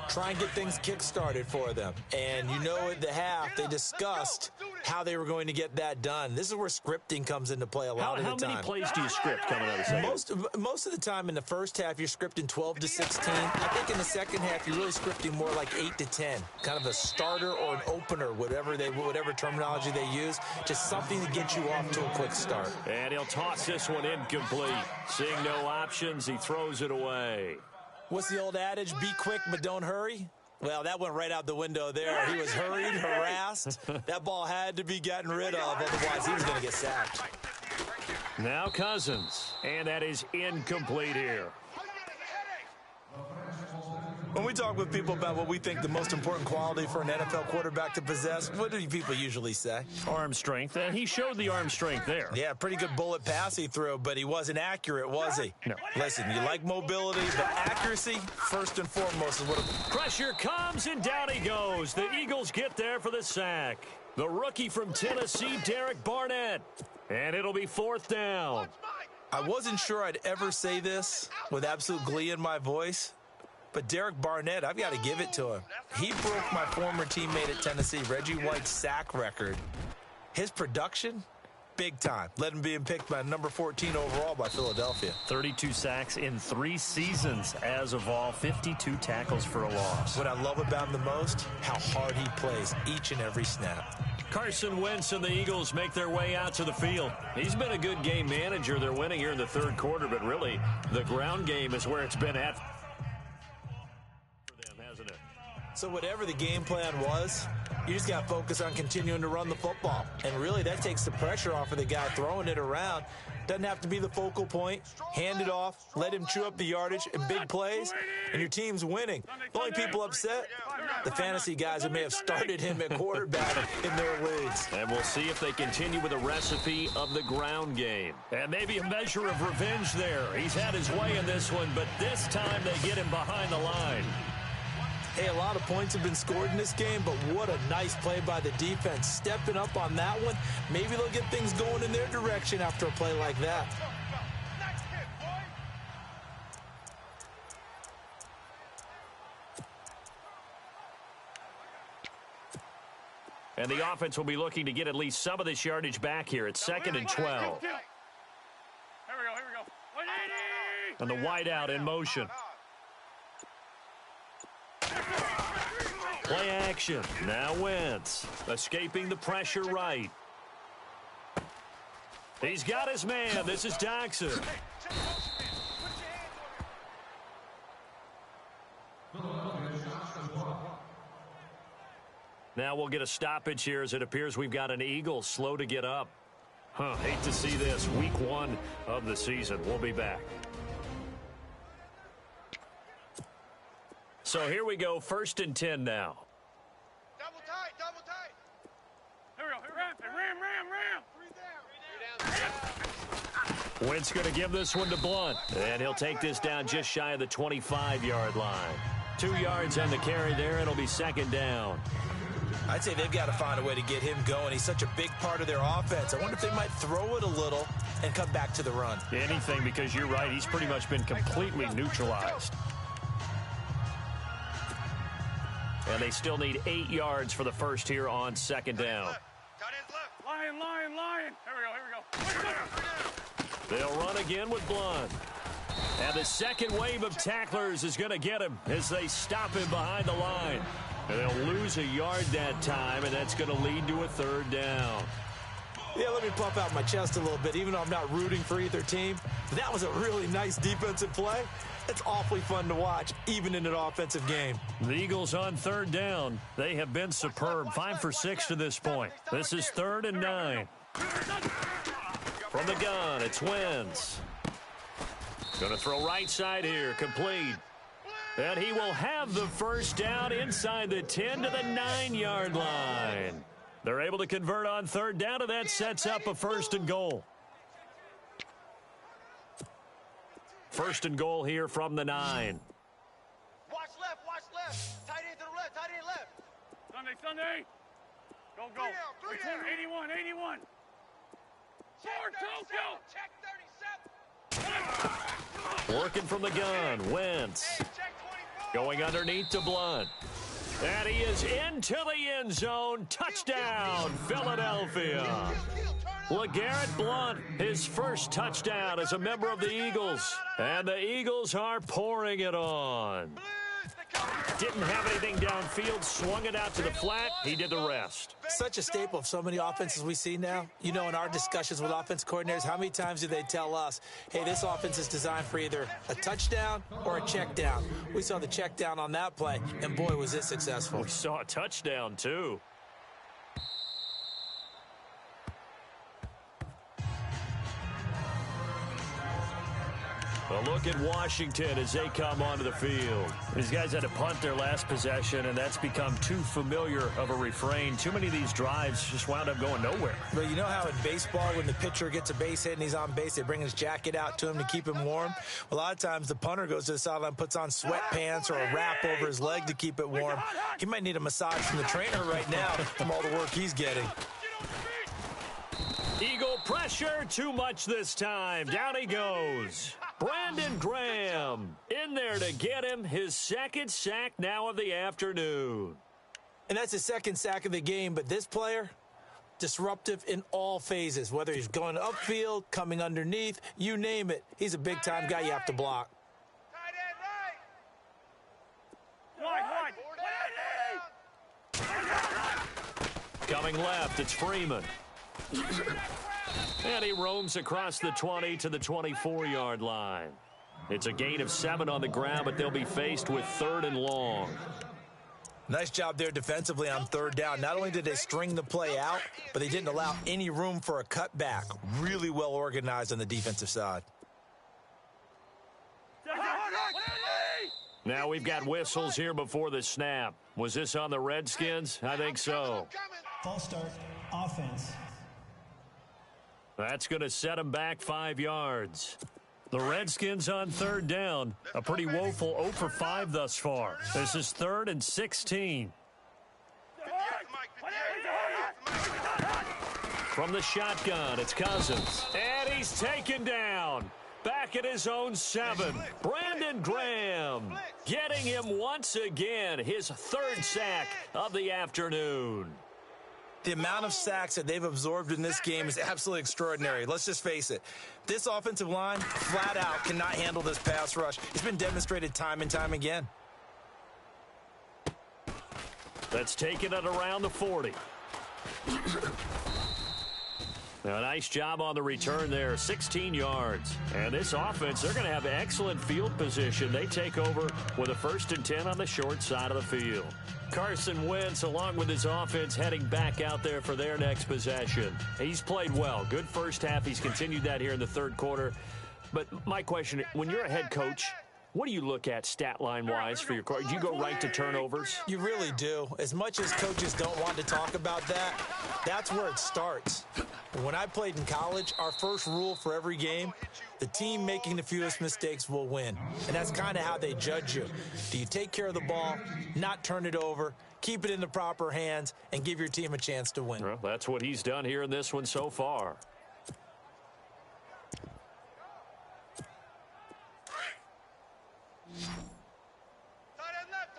Speaker 3: Try and get things kick-started for them. And you know at the half, they discussed how they were going to get that done. This is where scripting comes into play a lot of the time.
Speaker 2: How many plays do you script coming out of the second?
Speaker 3: Most of the time in the first half, you're scripting 12 to 16. I think in the second half, you're really scripting more like 8 to 10. Kind of a starter or an opener, whatever terminology they use. Just something to get you off to a quick start.
Speaker 2: And he'll toss this one incomplete. Seeing no options, he throws it away.
Speaker 3: What's the old adage? Be quick, but don't hurry. Well, that went right out the window there. He was hurried, harassed. That ball had to be gotten rid of, otherwise he was going to get sacked.
Speaker 2: Now Cousins, and that is incomplete here.
Speaker 3: When we talk with people about what we think the most important quality for an NFL quarterback to possess, what do people usually say?
Speaker 2: Arm strength, and he showed the arm strength there.
Speaker 3: Yeah, pretty good bullet pass he threw, but he wasn't accurate, was he?
Speaker 2: No.
Speaker 3: Listen, you like mobility, but accuracy, first and foremost, is what
Speaker 2: Pressure comes, and down he goes. The Eagles get there for the sack. The rookie from Tennessee, Derek Barnett. And it'll be 4th down.
Speaker 3: I wasn't sure I'd ever say this with absolute glee in my voice, but Derek Barnett, I've got to give it to him. He broke my former teammate at Tennessee, Reggie White's sack record. His production, big time. Led him being picked by number 14 overall by Philadelphia.
Speaker 2: 32 sacks in 3 seasons as of all, 52 tackles for a loss.
Speaker 3: What I love about him the most, how hard he plays each and every snap.
Speaker 2: Carson Wentz and the Eagles make their way out to the field. He's been a good game manager. They're winning here in the 3rd quarter, but really, the ground game is where it's been at for them, hasn't it?
Speaker 3: So whatever the game plan was, you just got to focus on continuing to run the football. And really, that takes the pressure off of the guy throwing it around. Doesn't have to be the focal point. Hand it off, let him chew up the yardage in big plays, and your team's winning. The only people upset, the fantasy guys who may have started him at quarterback in their leagues.
Speaker 2: And we'll see if they continue with a recipe of the ground game. And maybe a measure of revenge there. He's had his way in this one, but this time they get him behind the line.
Speaker 3: Hey, a lot of points have been scored in this game, but what a nice play by the defense. Stepping up on that one, maybe they'll get things going in their direction after a play like that.
Speaker 2: And the offense will be looking to get at least some of this yardage back here. It's 2nd and 12.
Speaker 4: Here we go. 180!
Speaker 2: And the wideout in motion. Play action. Now Wentz. Escaping the pressure right. He's got his man. This is Jackson. Now we'll get a stoppage here as it appears we've got an Eagle slow to get up. Hate to see this. Week 1 of the season. We'll be back. So here we go, 1st and 10 now.
Speaker 5: Double tight, double tight.
Speaker 4: Here we go. Ram.
Speaker 2: Wentz going to give this one to Blunt. And he'll take this down just shy of the 25-yard line. 2 yards on the carry there. It'll be 2nd down.
Speaker 3: I'd say they've got to find a way to get him going. He's such a big part of their offense. I wonder if they might throw it a little and come back to the run.
Speaker 2: Anything, because you're right. He's pretty much been completely neutralized. And they still need 8 yards for the first here on 2nd down.
Speaker 5: Tight ends left.
Speaker 4: Lion. Here we go.
Speaker 2: They'll run again with Blunt. And the second wave of tacklers is going to get him as they stop him behind the line. And they'll lose a yard that time, and that's going to lead to a 3rd down.
Speaker 3: Yeah, let me puff out my chest a little bit, even though I'm not rooting for either team. That was a really nice defensive play. It's awfully fun to watch, even in an offensive game.
Speaker 2: The Eagles on 3rd down. They have been superb, 5 for 6 to this point. This is 3rd and 9. From the gun, it's Wentz. Going to throw right side here, complete. And he will have the first down inside the 10 to the 9-yard line. They're able to convert on 3rd down, and that sets up a 1st and goal. 1st and goal here from the 9.
Speaker 5: Watch left. Tight end to the left, tight end left.
Speaker 4: Sunday. Go.
Speaker 5: Three down.
Speaker 4: 81. Forward, go.
Speaker 5: Check 37.
Speaker 2: Working from the gun, Wentz.
Speaker 5: Check 24.
Speaker 2: Going underneath to Blunt. And he is into the end zone. Touchdown, Philadelphia. LeGarrette Blunt, his first touchdown as a member of the Eagles. And the Eagles are pouring it on. Didn't have anything downfield, swung it out to the flat. He did the rest.
Speaker 3: Such a staple of so many offenses we see now. You know, in our discussions with offense coordinators, how many times do they tell us, hey, this offense is designed for either a touchdown or a check down? We saw the check down on that play, and boy, was it successful.
Speaker 2: We saw a touchdown, too. look at Washington as they come onto the field. These guys had to punt their last possession, and that's become too familiar of a refrain. Too many of these drives just wound up going nowhere.
Speaker 3: But you know how in baseball, when the pitcher gets a base hit and he's on base, they bring his jacket out to him to keep him warm? A lot of times the punter goes to the sideline, puts on sweatpants or a wrap over his leg to keep it warm. He might need a massage from the trainer right now from all the work he's getting.
Speaker 2: Eagle pressure, too much this time. Down he goes. Brandon Graham in there to get him his second sack now of the afternoon.
Speaker 3: And that's his second sack of the game, but this player, disruptive in all phases, whether he's going upfield, coming underneath, you name it. He's a big-time guy you have to block.
Speaker 5: Tight end right.
Speaker 2: Coming left, it's Freeman. And he roams across the 20 to the 24-yard line. It's a gain of 7 on the ground, but they'll be faced with 3rd and long.
Speaker 3: Nice job there defensively on 3rd down. Not only did they string the play out, but they didn't allow any room for a cutback. Really well organized on the defensive side.
Speaker 2: Now we've got whistles here before the snap. Was this on the Redskins? I think so.
Speaker 6: False start, offense.
Speaker 2: That's going to set them back 5 yards. The Redskins on 3rd down. A pretty woeful 0 for 5 thus far. This is 3rd and 16. From the shotgun, it's Cousins. And he's taken down. Back at his own 7. Brandon Graham getting him once again. His 3rd sack of the afternoon.
Speaker 3: The amount of sacks that they've absorbed in this game is absolutely extraordinary. Let's just face it. This offensive line, flat out, cannot handle this pass rush. It's been demonstrated time and time again.
Speaker 2: That's taken it around the 40. Now, a nice job on the return there, 16 yards. And this offense, they're going to have excellent field position. They take over with a 1st and 10 on the short side of the field. Carson Wentz, along with his offense, heading back out there for their next possession. He's played well. Good first half. He's continued that here in the 3rd quarter. But my question, when you're a head coach, what do you look at stat line-wise for your coach? Do you go right to turnovers?
Speaker 3: You really do. As much as coaches don't want to talk about that, that's where it starts. When I played in college, our first rule for every game, the team making the fewest mistakes will win. And that's kind of how they judge you. Do you take care of the ball, not turn it over, keep it in the proper hands, and give your team a chance to win?
Speaker 2: Well, that's what he's done here in this one so far.
Speaker 5: Tight end left.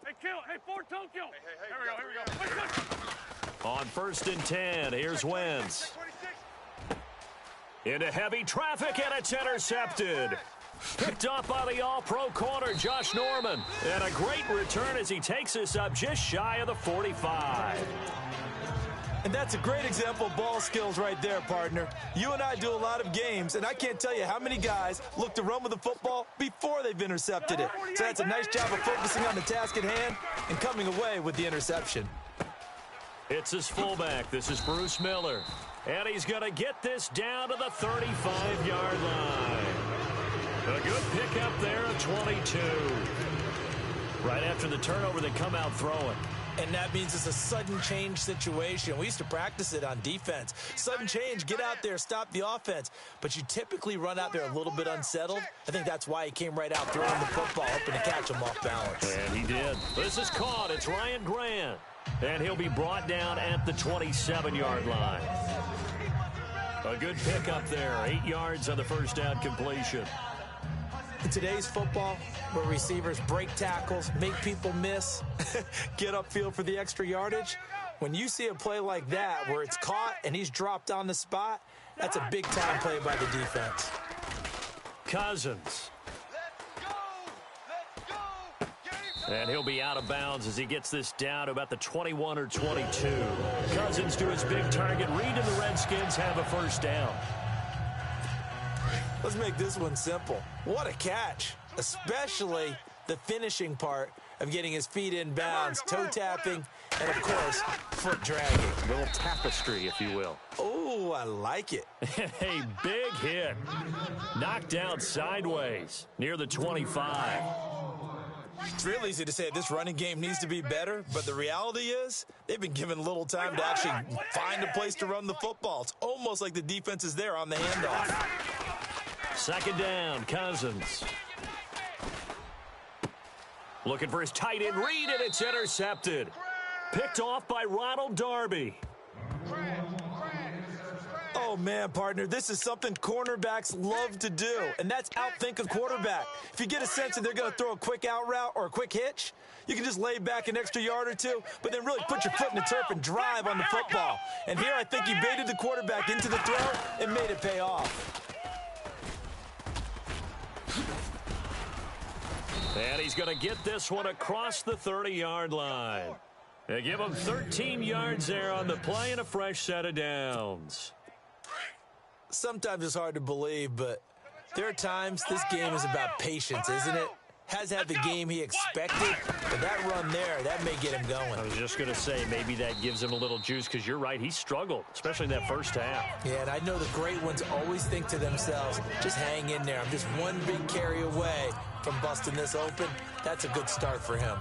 Speaker 4: Hey, kill. Hey, Ford, don't kill. Here we go.
Speaker 2: On 1st and 10, here's Wentz.
Speaker 5: 26.
Speaker 2: Into heavy traffic, and it's intercepted. Picked off by the all-pro corner, Josh Norman. And a great return as he takes us up just shy of the 45.
Speaker 3: And that's a great example of ball skills right there, partner. You and I do a lot of games, and I can't tell you how many guys look to run with the football before they've intercepted it. So that's a nice job of focusing on the task at hand and coming away with the interception.
Speaker 2: It's his fullback. This is Bruce Miller. And he's going to get this down to the 35-yard line. A good pickup there at 22. Right after the turnover, they come out throwing.
Speaker 3: And that means it's a sudden change situation. We used to practice it on defense. Sudden change, get out there, stop the offense. But you typically run out there a little bit unsettled. I think that's why he came right out throwing the football, hoping to catch him off balance.
Speaker 2: And he did. This is caught. It's Ryan Grant. And he'll be brought down at the 27-yard line. A good pickup there. 8 yards on the first down completion.
Speaker 3: In today's football, where receivers break tackles, make people miss, get upfield for the extra yardage, when you see a play like that where it's caught and he's dropped on the spot, that's a big-time play by the defense.
Speaker 2: Cousins. And he'll be out of bounds as he gets this down to about the 21 or 22. Cousins to his big target. Reed and the Redskins have a first down.
Speaker 3: Let's make this one simple. What a catch, especially the finishing part of getting his feet in bounds, toe tapping And, of course, foot dragging.
Speaker 2: A little tapestry, if you will.
Speaker 3: Oh, I like it.
Speaker 2: A big hit. Knocked down sideways near the 25.
Speaker 3: It's real easy to say this running game needs to be better, but the reality is they've been given little time to actually find a place to run the football. It's almost like the defense is there on the handoff.
Speaker 2: Second down, Cousins. Looking for his tight end read, and it's intercepted. Picked off by Ronald Darby.
Speaker 3: Oh, man, partner, this is something cornerbacks love to do, and that's outthink a quarterback. If you get a sense that they're going to throw a quick out route or a quick hitch, you can just lay back an extra yard or two, but then really put your foot in the turf and drive on the football. And here I think he baited the quarterback into the throw and made it pay off.
Speaker 2: And he's going to get this one across the 30-yard line. They give him 13 yards there on the play and a fresh set of downs.
Speaker 3: Sometimes it's hard to believe, but there are times this game is about patience, isn't it? Has had the game he expected, but that run there, that may get him going.
Speaker 2: I was just going to say maybe that gives him a little juice because you're right, he struggled, especially in that first half.
Speaker 3: Yeah, and I know the great ones always think to themselves, just hang in there. I'm just one big carry away from busting this open. That's a good start for him.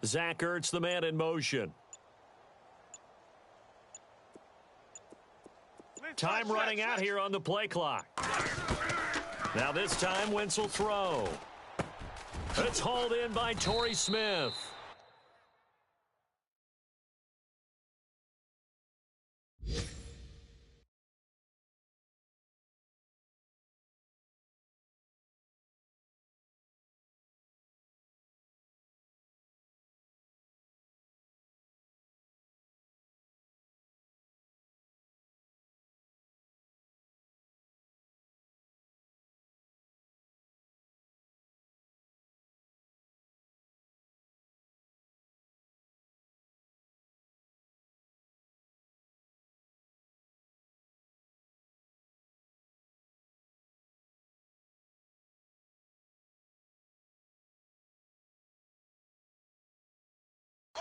Speaker 2: Zach Ertz, the man in motion. Time running out here on the play clock. Now this time, Wentz will throw. It's hauled in by Torrey Smith.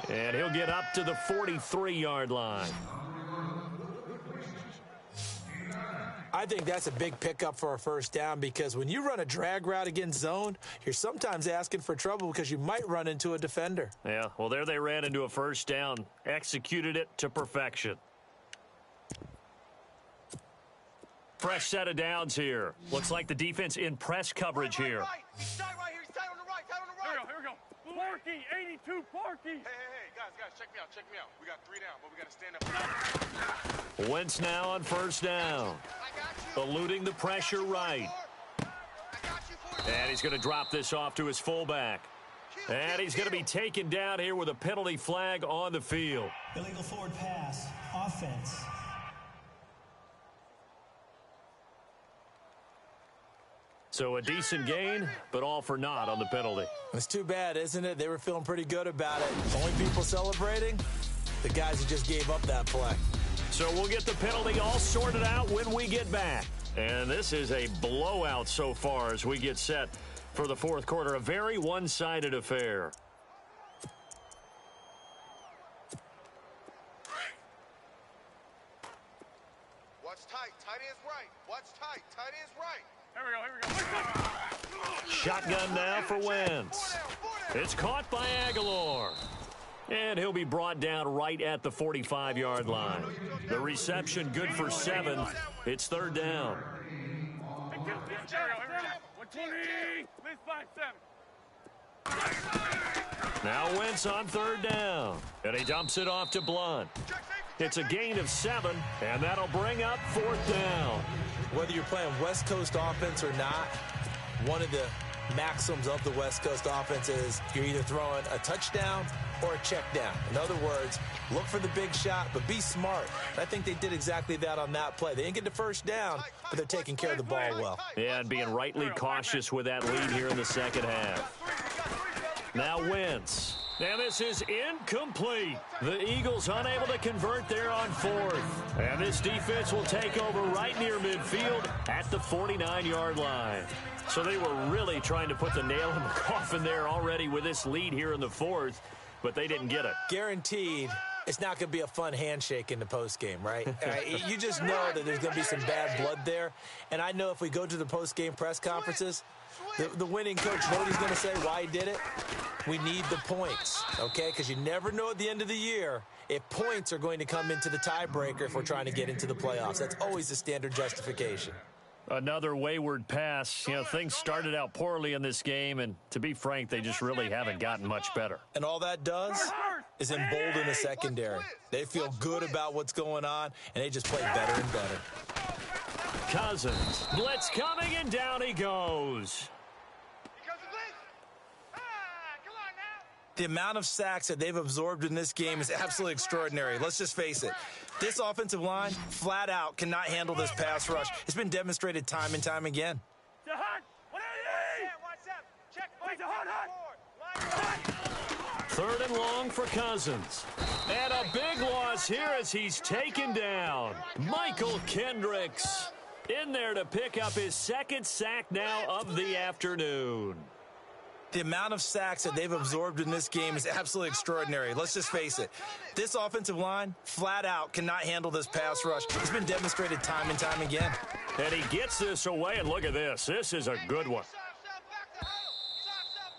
Speaker 2: And he'll get up to the 43-yard line.
Speaker 3: I think that's a big pickup for a first down because when you run a drag route against zone, you're sometimes asking for trouble because you might run into a defender.
Speaker 2: Yeah, well, there they ran into a first down. Executed it to perfection. Fresh set of downs here. Looks like the defense in press coverage here.
Speaker 5: He's tight right here. He's tight on the right. Tight on the right.
Speaker 4: Here we go. Parkey, 82, Parkey.
Speaker 5: Hey, guys, check me out. We got 3 down, but we got to stand up.
Speaker 2: Wentz now on first down. Eluding the pressure right. And he's going to drop this off to his fullback. And he's going to be taken down here with a penalty flag on the field.
Speaker 6: Illegal forward pass. Offense.
Speaker 2: So a decent gain, but all for naught on the penalty.
Speaker 3: It's too bad, isn't it? They were feeling pretty good about it. Only people celebrating, the guys who just gave up that play.
Speaker 2: So we'll get the penalty all sorted out when we get back. And this is a blowout so far as we get set for the fourth quarter. A very one-sided affair.
Speaker 5: Watch tight. Tight ends right. Watch tight. Tight ends right.
Speaker 4: Here we go.
Speaker 2: Shotgun now for Wentz. It's caught by Aguilar. And he'll be brought down right at the 45-yard line. The reception good for 7. It's third down.
Speaker 4: Here we go. 120. Please 5-7.
Speaker 2: Now Wentz on third down. And he dumps it off to Blunt. It's a gain of 7, and that'll bring up fourth down.
Speaker 3: Whether you're playing West Coast offense or not, one of the maxims of the West Coast offense is you're either throwing a touchdown or a check down. In other words, look for the big shot, but be smart. And I think they did exactly that on that play. They didn't get the first down, but they're taking care of the ball well.
Speaker 2: Yeah, and being rightly cautious with that lead here in the second half. Now Wentz. Now this is incomplete. The Eagles unable to convert there on fourth. And this defense will take over right near midfield at the 49-yard line. So they were really trying to put the nail in the coffin there already with this lead here in the fourth, but they didn't get it.
Speaker 3: Guaranteed it's not going to be a fun handshake in the postgame, right? You just know that there's going to be some bad blood there. And I know if we go to the postgame press conferences, the winning coach, you know what he's going to say, why he did it? We need the points, okay? Because you never know at the end of the year if points are going to come into the tiebreaker if we're trying to get into the playoffs. That's always the standard justification.
Speaker 2: Another wayward pass. You know, things started out poorly in this game, and to be frank, they just really haven't gotten much better.
Speaker 3: And all that does is embolden the secondary. They feel good about what's going on, and they just play better and better.
Speaker 2: Cousins. Blitz coming, and down he goes.
Speaker 3: The amount of sacks that they've absorbed in this game is absolutely extraordinary. Let's just face it. This offensive line, flat out, cannot handle this pass rush. It's been demonstrated time and time again.
Speaker 2: Third and long for Cousins. And a big loss here as he's taken down. Michael Kendricks in there to pick up his second sack now of the afternoon.
Speaker 3: The amount of sacks that they've absorbed in this game is absolutely extraordinary. Let's just face it. This offensive line, flat out, cannot handle this pass rush. It's been demonstrated time and time again.
Speaker 2: And he gets this away, and look at this. This is a good one.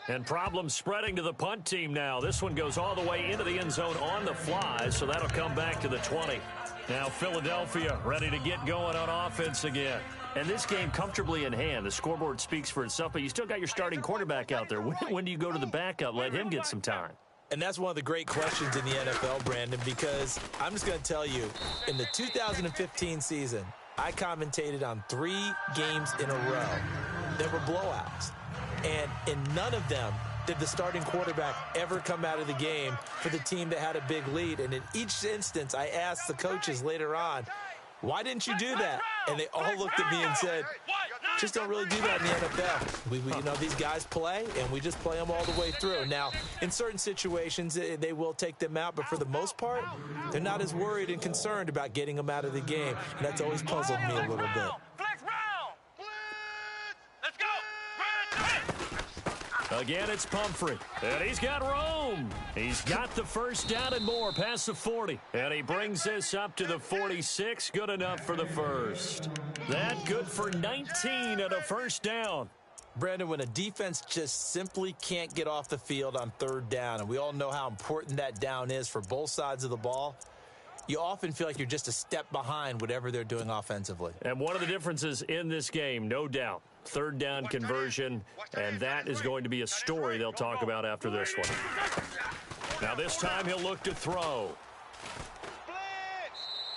Speaker 2: And problems spreading to the punt team now. This one goes all the way into the end zone on the fly, so that'll come back to the 20. Now Philadelphia ready to get going on offense again. And this game comfortably in hand. The scoreboard speaks for itself, but you still got your starting quarterback out there. When do you go to the backup? Let him get some time.
Speaker 3: And that's one of the great questions in the NFL, Brandon, because I'm just going to tell you, in the 2015 season, I commentated on 3 games in a row that were blowouts. And in none of them did the starting quarterback ever come out of the game for the team that had a big lead. And in each instance, I asked the coaches later on, why didn't you do that? And they all looked at me and said, just don't really do that in the NFL. We you know, these guys play, and we just play them all the way through. Now, in certain situations, they will take them out, but for the most part, they're not as worried and concerned about getting them out of the game. And that's always puzzled me a little bit.
Speaker 2: Again, it's Pumphrey. And he's got Rome. He's got the first down and more past the 40. And he brings this up to the 46. Good enough for the first. That good for 19 at a first down.
Speaker 3: Brandon, when a defense just simply can't get off the field on third down, and we all know how important that down is for both sides of the ball, you often feel like you're just a step behind whatever they're doing offensively.
Speaker 2: And one of the differences in this game, no doubt, third down conversion, and that is going to be a story they'll talk about after this one. Now this time he'll look to throw.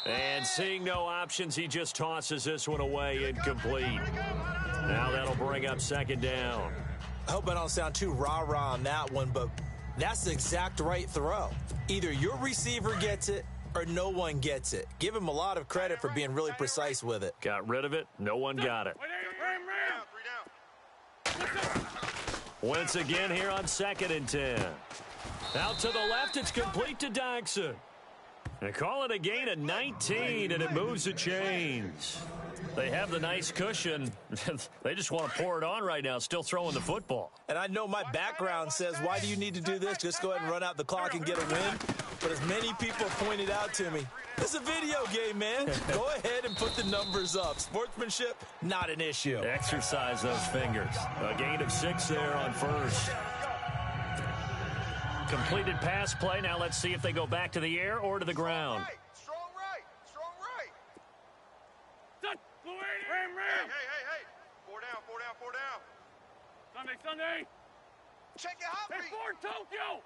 Speaker 2: And seeing no options, he just tosses this one away, incomplete. Now that'll bring up second down.
Speaker 3: I hope I don't sound too rah-rah on that one, but that's the exact right throw. Either your receiver gets it or no one gets it. Give him a lot of credit for being really precise with it.
Speaker 2: Got rid of it. No one got it. Once again here on 2nd and 10. Out to the left, it's complete to Dodson. They call it a gain of 19, and it moves the chains. They have the nice cushion. They just want to pour it on right now, still throwing the football.
Speaker 3: And I know my background says, why do you need to do this? Just go ahead and run out the clock and get a win. But as many people pointed out to me, it's a video game, man. Go ahead and put the numbers up. Sportsmanship, not an issue.
Speaker 2: Exercise those fingers. A gain of 6 there on first. Completed pass play. Now let's see if they go back to the air or to the ground.
Speaker 5: Strong right. Strong right. Hey. 4 down.
Speaker 4: Sunday.
Speaker 5: Check it out.
Speaker 4: Hey, 4 Tokyo.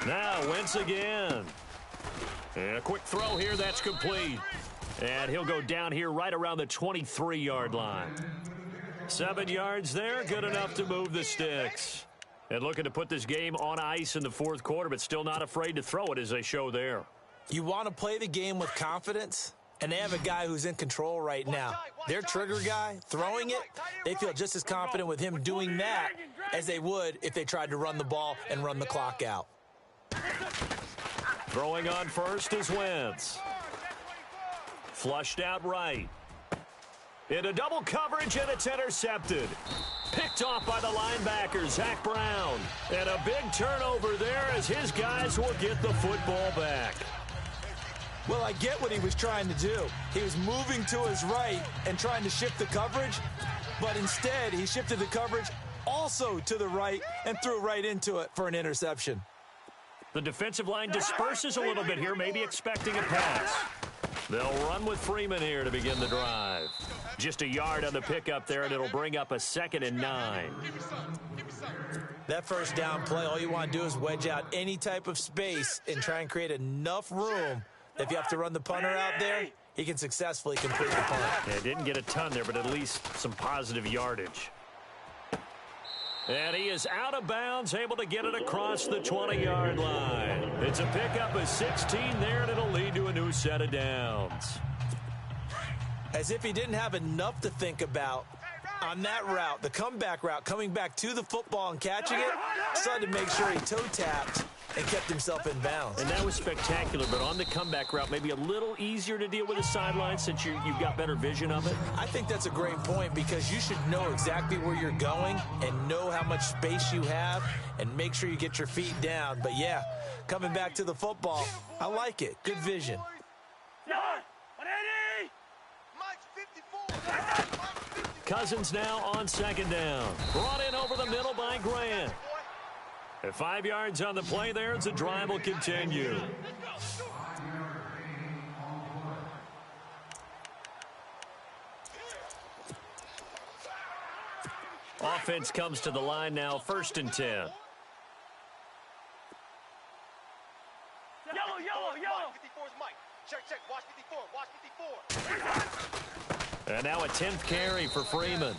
Speaker 2: Now Wentz again. And a quick throw here. That's complete. And he'll go down here right around the 23-yard line. 7 yards there. Good enough to move the sticks. And looking to put this game on ice in the fourth quarter, but still not afraid to throw it as they show there.
Speaker 3: You want to play the game with confidence, and they have a guy who's in control right now. Their trigger guy, throwing it, they feel just as confident with him doing that as they would if they tried to run the ball and run the clock out.
Speaker 2: Throwing on first is Wentz. Flushed out right. Into double coverage, and it's intercepted. Picked off by the linebacker, Zach Brown. And a big turnover there as his guys will get the football back.
Speaker 3: Well, I get what he was trying to do. He was moving to his right and trying to shift the coverage, but instead he shifted the coverage also to the right and threw right into it for an interception.
Speaker 2: The defensive line disperses a little bit here, maybe expecting a pass. They'll run with Freeman here to begin the drive. Just a yard on the pickup there, and it'll bring up a 2nd and 9.
Speaker 3: That first down play, all you want to do is wedge out any type of space and try and create enough room. If you have to run the punter out there, he can successfully complete the punt.
Speaker 2: Yeah, didn't get a ton there, but at least some positive yardage. And he is out of bounds, able to get it across the 20-yard line. It's a pickup of 16 there, and it'll lead to a new set of downs.
Speaker 3: As if he didn't have enough to think about on that route, the comeback route, coming back to the football and catching it, decided to make sure he toe-tapped and kept himself in bounds.
Speaker 2: And that was spectacular, but on the comeback route, maybe a little easier to deal with the sideline since you've got better vision of it?
Speaker 3: I think that's a great point because you should know exactly where you're going and know how much space you have and make sure you get your feet down. But, yeah, coming back to the football, I like it. Good vision.
Speaker 2: Cousins now on 2nd down. Brought in over the middle by Grant. At 5 yards on the play there, as the drive will continue. Offense comes to the line now, 1st and 10.
Speaker 5: Yellow. 54's Mike. Check. Watch 54.
Speaker 2: And now a 10th carry for Freeman.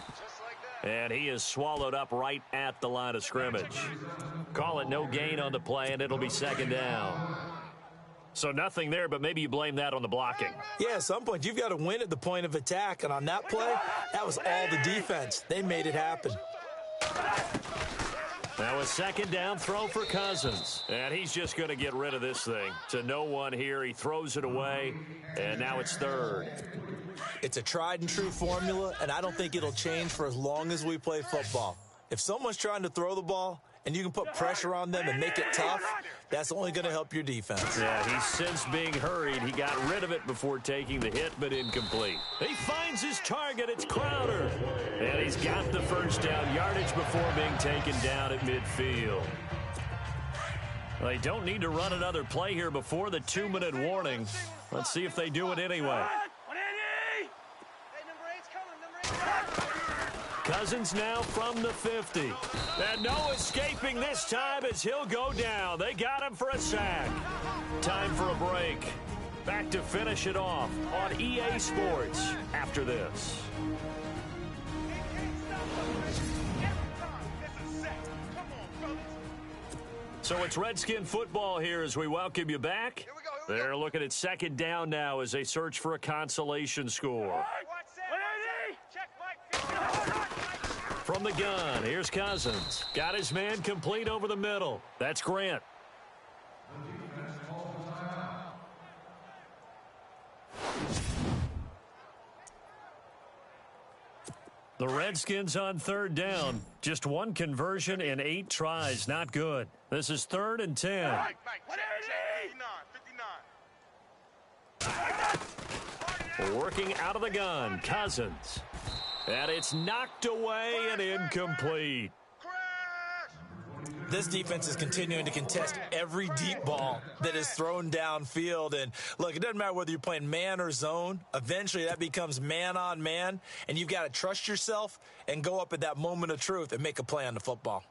Speaker 2: And he is swallowed up right at the line of scrimmage. Call it no gain on the play, and it'll be 2nd down. So nothing there, but maybe you blame that on the blocking.
Speaker 3: Yeah, at some point you've got to win at the point of attack, and on that play, that was all the defense. They made it happen.
Speaker 2: Now a 2nd down throw for Cousins. And he's just going to get rid of this thing. To no one here. He throws it away, and now it's 3rd.
Speaker 3: It's a tried-and-true formula, and I don't think it'll change for as long as we play football. If someone's trying to throw the ball and you can put pressure on them and make it tough, that's only going to help your defense.
Speaker 2: Yeah, he's since being hurried. He got rid of it before taking the hit, but incomplete. He finds his target. It's Crowder. And he's got the 1st down yardage before being taken down at midfield. They don't need to run another play here before the 2-minute warning. Let's see if they do it anyway. Cousins now from the 50. And no escaping this time as he'll go down. They got him for a sack. Time for a break. Back to finish it off on EA Sports after this. So it's Redskin football here as we welcome you back. They're looking at 2nd down now as they search for a consolation score. From the gun, here's Cousins. Got his man complete over the middle. That's Grant. The Redskins on 3rd down. Just 1 conversion in 8 tries. Not good. This is 3rd and 10. Working out of the gun, Cousins. And it's knocked away and incomplete.
Speaker 3: This defense is continuing to contest every deep ball that is thrown downfield. And, look, it doesn't matter whether you're playing man or zone. Eventually, that becomes man-on-man, and you've got to trust yourself and go up at that moment of truth and make a play on the football.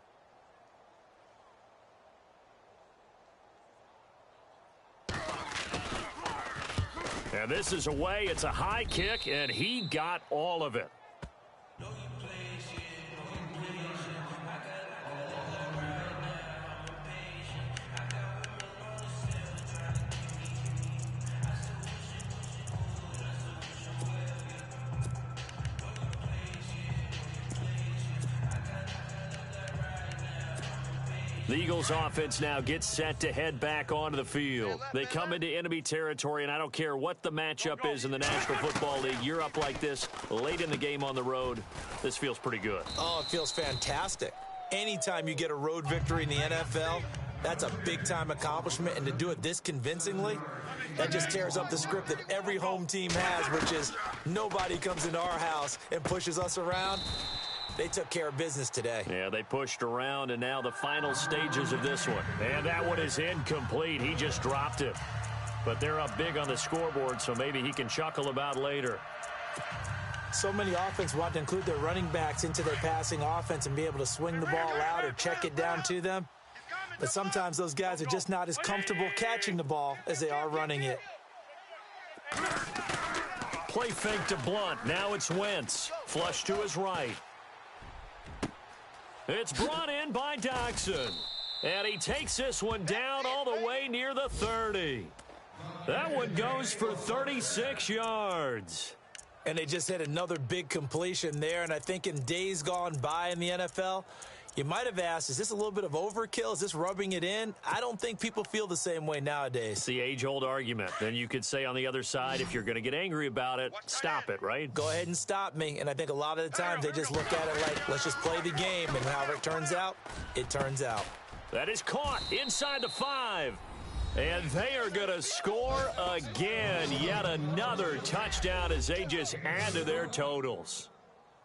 Speaker 2: And this is away. It's a high kick, and he got all of it. The Eagles offense now gets set to head back onto the field. They come into enemy territory, and I don't care what the matchup is in the National Football League. You're up like this late in the game on the road. This feels pretty good.
Speaker 3: Oh, it feels fantastic. Anytime you get a road victory in the NFL, that's a big-time accomplishment, and to do it this convincingly, that just tears up the script that every home team has, which is nobody comes into our house and pushes us around. They took care of business today.
Speaker 2: Yeah, they pushed around, and now the final stages of this one. And that one is incomplete. He just dropped it. But they're up big on the scoreboard, so maybe he can chuckle about later.
Speaker 3: So many offense want to include their running backs into their passing offense and be able to swing the ball out or check it down to them. But sometimes those guys are just not as comfortable catching the ball as they are running it.
Speaker 2: Play fake to Blunt. Now it's Wentz. Flush to his right. It's brought in by Doxson. And he takes this one down all the way near the 30. That one goes for 36 yards.
Speaker 3: And they just hit another big completion there. And I think in days gone by in the NFL, you might have asked, is this a little bit of overkill? Is this rubbing it in? I don't think people feel the same way nowadays.
Speaker 2: It's the age-old argument. Then you could say on the other side, if you're going to get angry about it, stop it, right?
Speaker 3: Go ahead and stop me. And I think a lot of the times they just look at it like, let's just play the game. And however it turns out, it turns out.
Speaker 2: That is caught inside the 5. And they are going to score again. Yet another touchdown as they just add to their totals.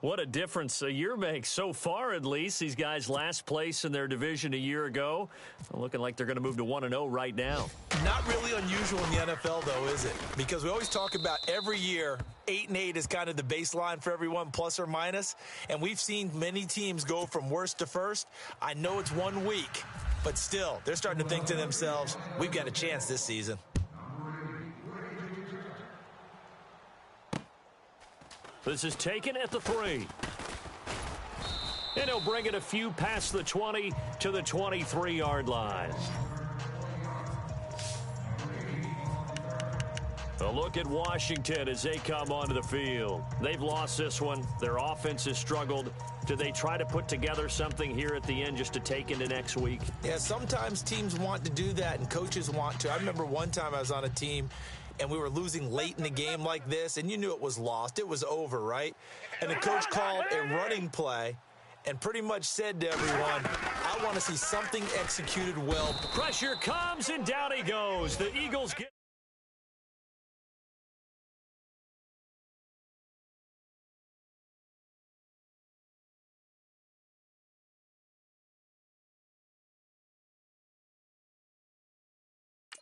Speaker 2: What a difference a year makes so far, at least. These guys last place in their division a year ago. Looking like they're going to move to 1-0 right now.
Speaker 3: Not really unusual in the NFL, though, is it? Because we always talk about every year, 8-8 is kind of the baseline for everyone, plus or minus. And we've seen many teams go from worst to first. I know it's 1 week, but still, they're starting to think to themselves, we've got a chance this season.
Speaker 2: This is taken at the 3. And he'll bring it a few past the 20 to the 23-yard line. A look at Washington as they come onto the field. They've lost this one. Their offense has struggled. Do they try to put together something here at the end just to take into next week?
Speaker 3: Yeah, sometimes teams want to do that and coaches want to. I remember one time I was on a team and we were losing late in the game like this, and you knew it was lost. It was over, right? And the coach called a running play and pretty much said to everyone, I want to see something executed well.
Speaker 2: Pressure comes, and down he goes. The Eagles get...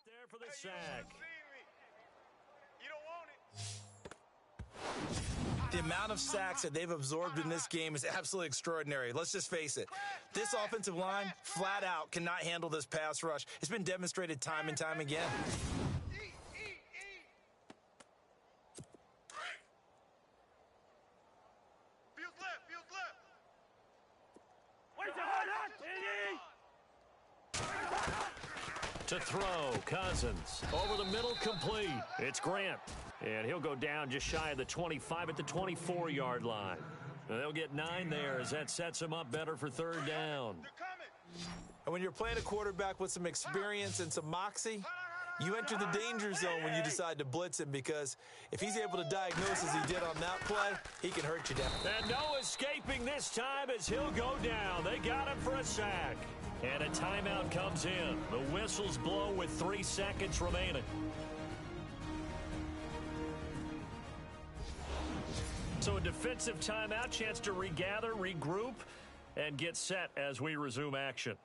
Speaker 2: there for the sack.
Speaker 3: The amount of sacks that they've absorbed in this game is absolutely extraordinary. Let's just face it. This offensive line, flat out, cannot handle this pass rush. It's been demonstrated time and time again.
Speaker 5: Fields left, Fields left.
Speaker 2: To throw, Cousins. Over the middle, complete. It's Grant. And he'll go down just shy of the 25 at the 24-yard line. And they'll get 9 there as that sets him up better for third down.
Speaker 3: And when you're playing a quarterback with some experience and some moxie, you enter the danger zone when you decide to blitz him, because if he's able to diagnose as he did on that play, he can hurt you down.
Speaker 2: And no escaping this time as he'll go down. They got him for a sack. And a timeout comes in. The whistles blow with 3 seconds remaining. So a defensive timeout, chance to regather, regroup, and get set as we resume action.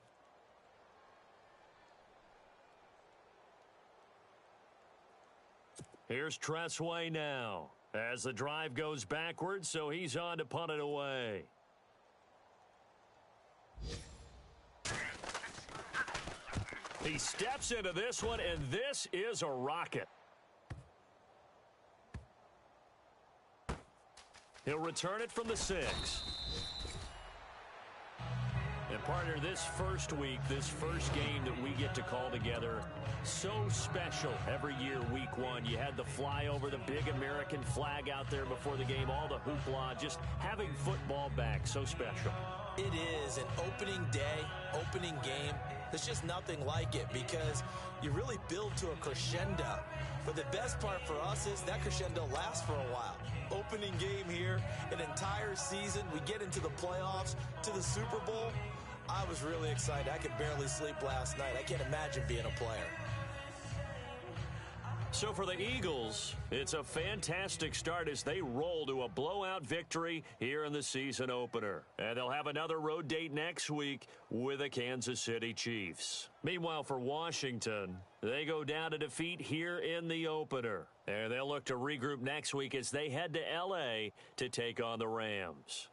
Speaker 2: Here's Tressway now as the drive goes backwards, so he's on to punt it away. He steps into this one, and this is a rocket. He'll return it from the 6. And partner, this first week, this first game that we get to call together, so special every year, week 1. You had the flyover, the big American flag out there before the game, all the hoopla, just having football back, so special.
Speaker 3: It is an opening day, opening game. There's just nothing like it because you really build to a crescendo. But the best part for us is that crescendo lasts for a while. Opening game here, an entire season. We get into the playoffs, to the Super Bowl. I was really excited. I could barely sleep last night. I can't imagine being a player.
Speaker 2: So for the Eagles, it's a fantastic start as they roll to a blowout victory here in the season opener. And they'll have another road date next week with the Kansas City Chiefs. Meanwhile, for Washington, they go down to defeat here in the opener. And they'll look to regroup next week as they head to L.A. to take on the Rams.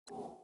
Speaker 7: you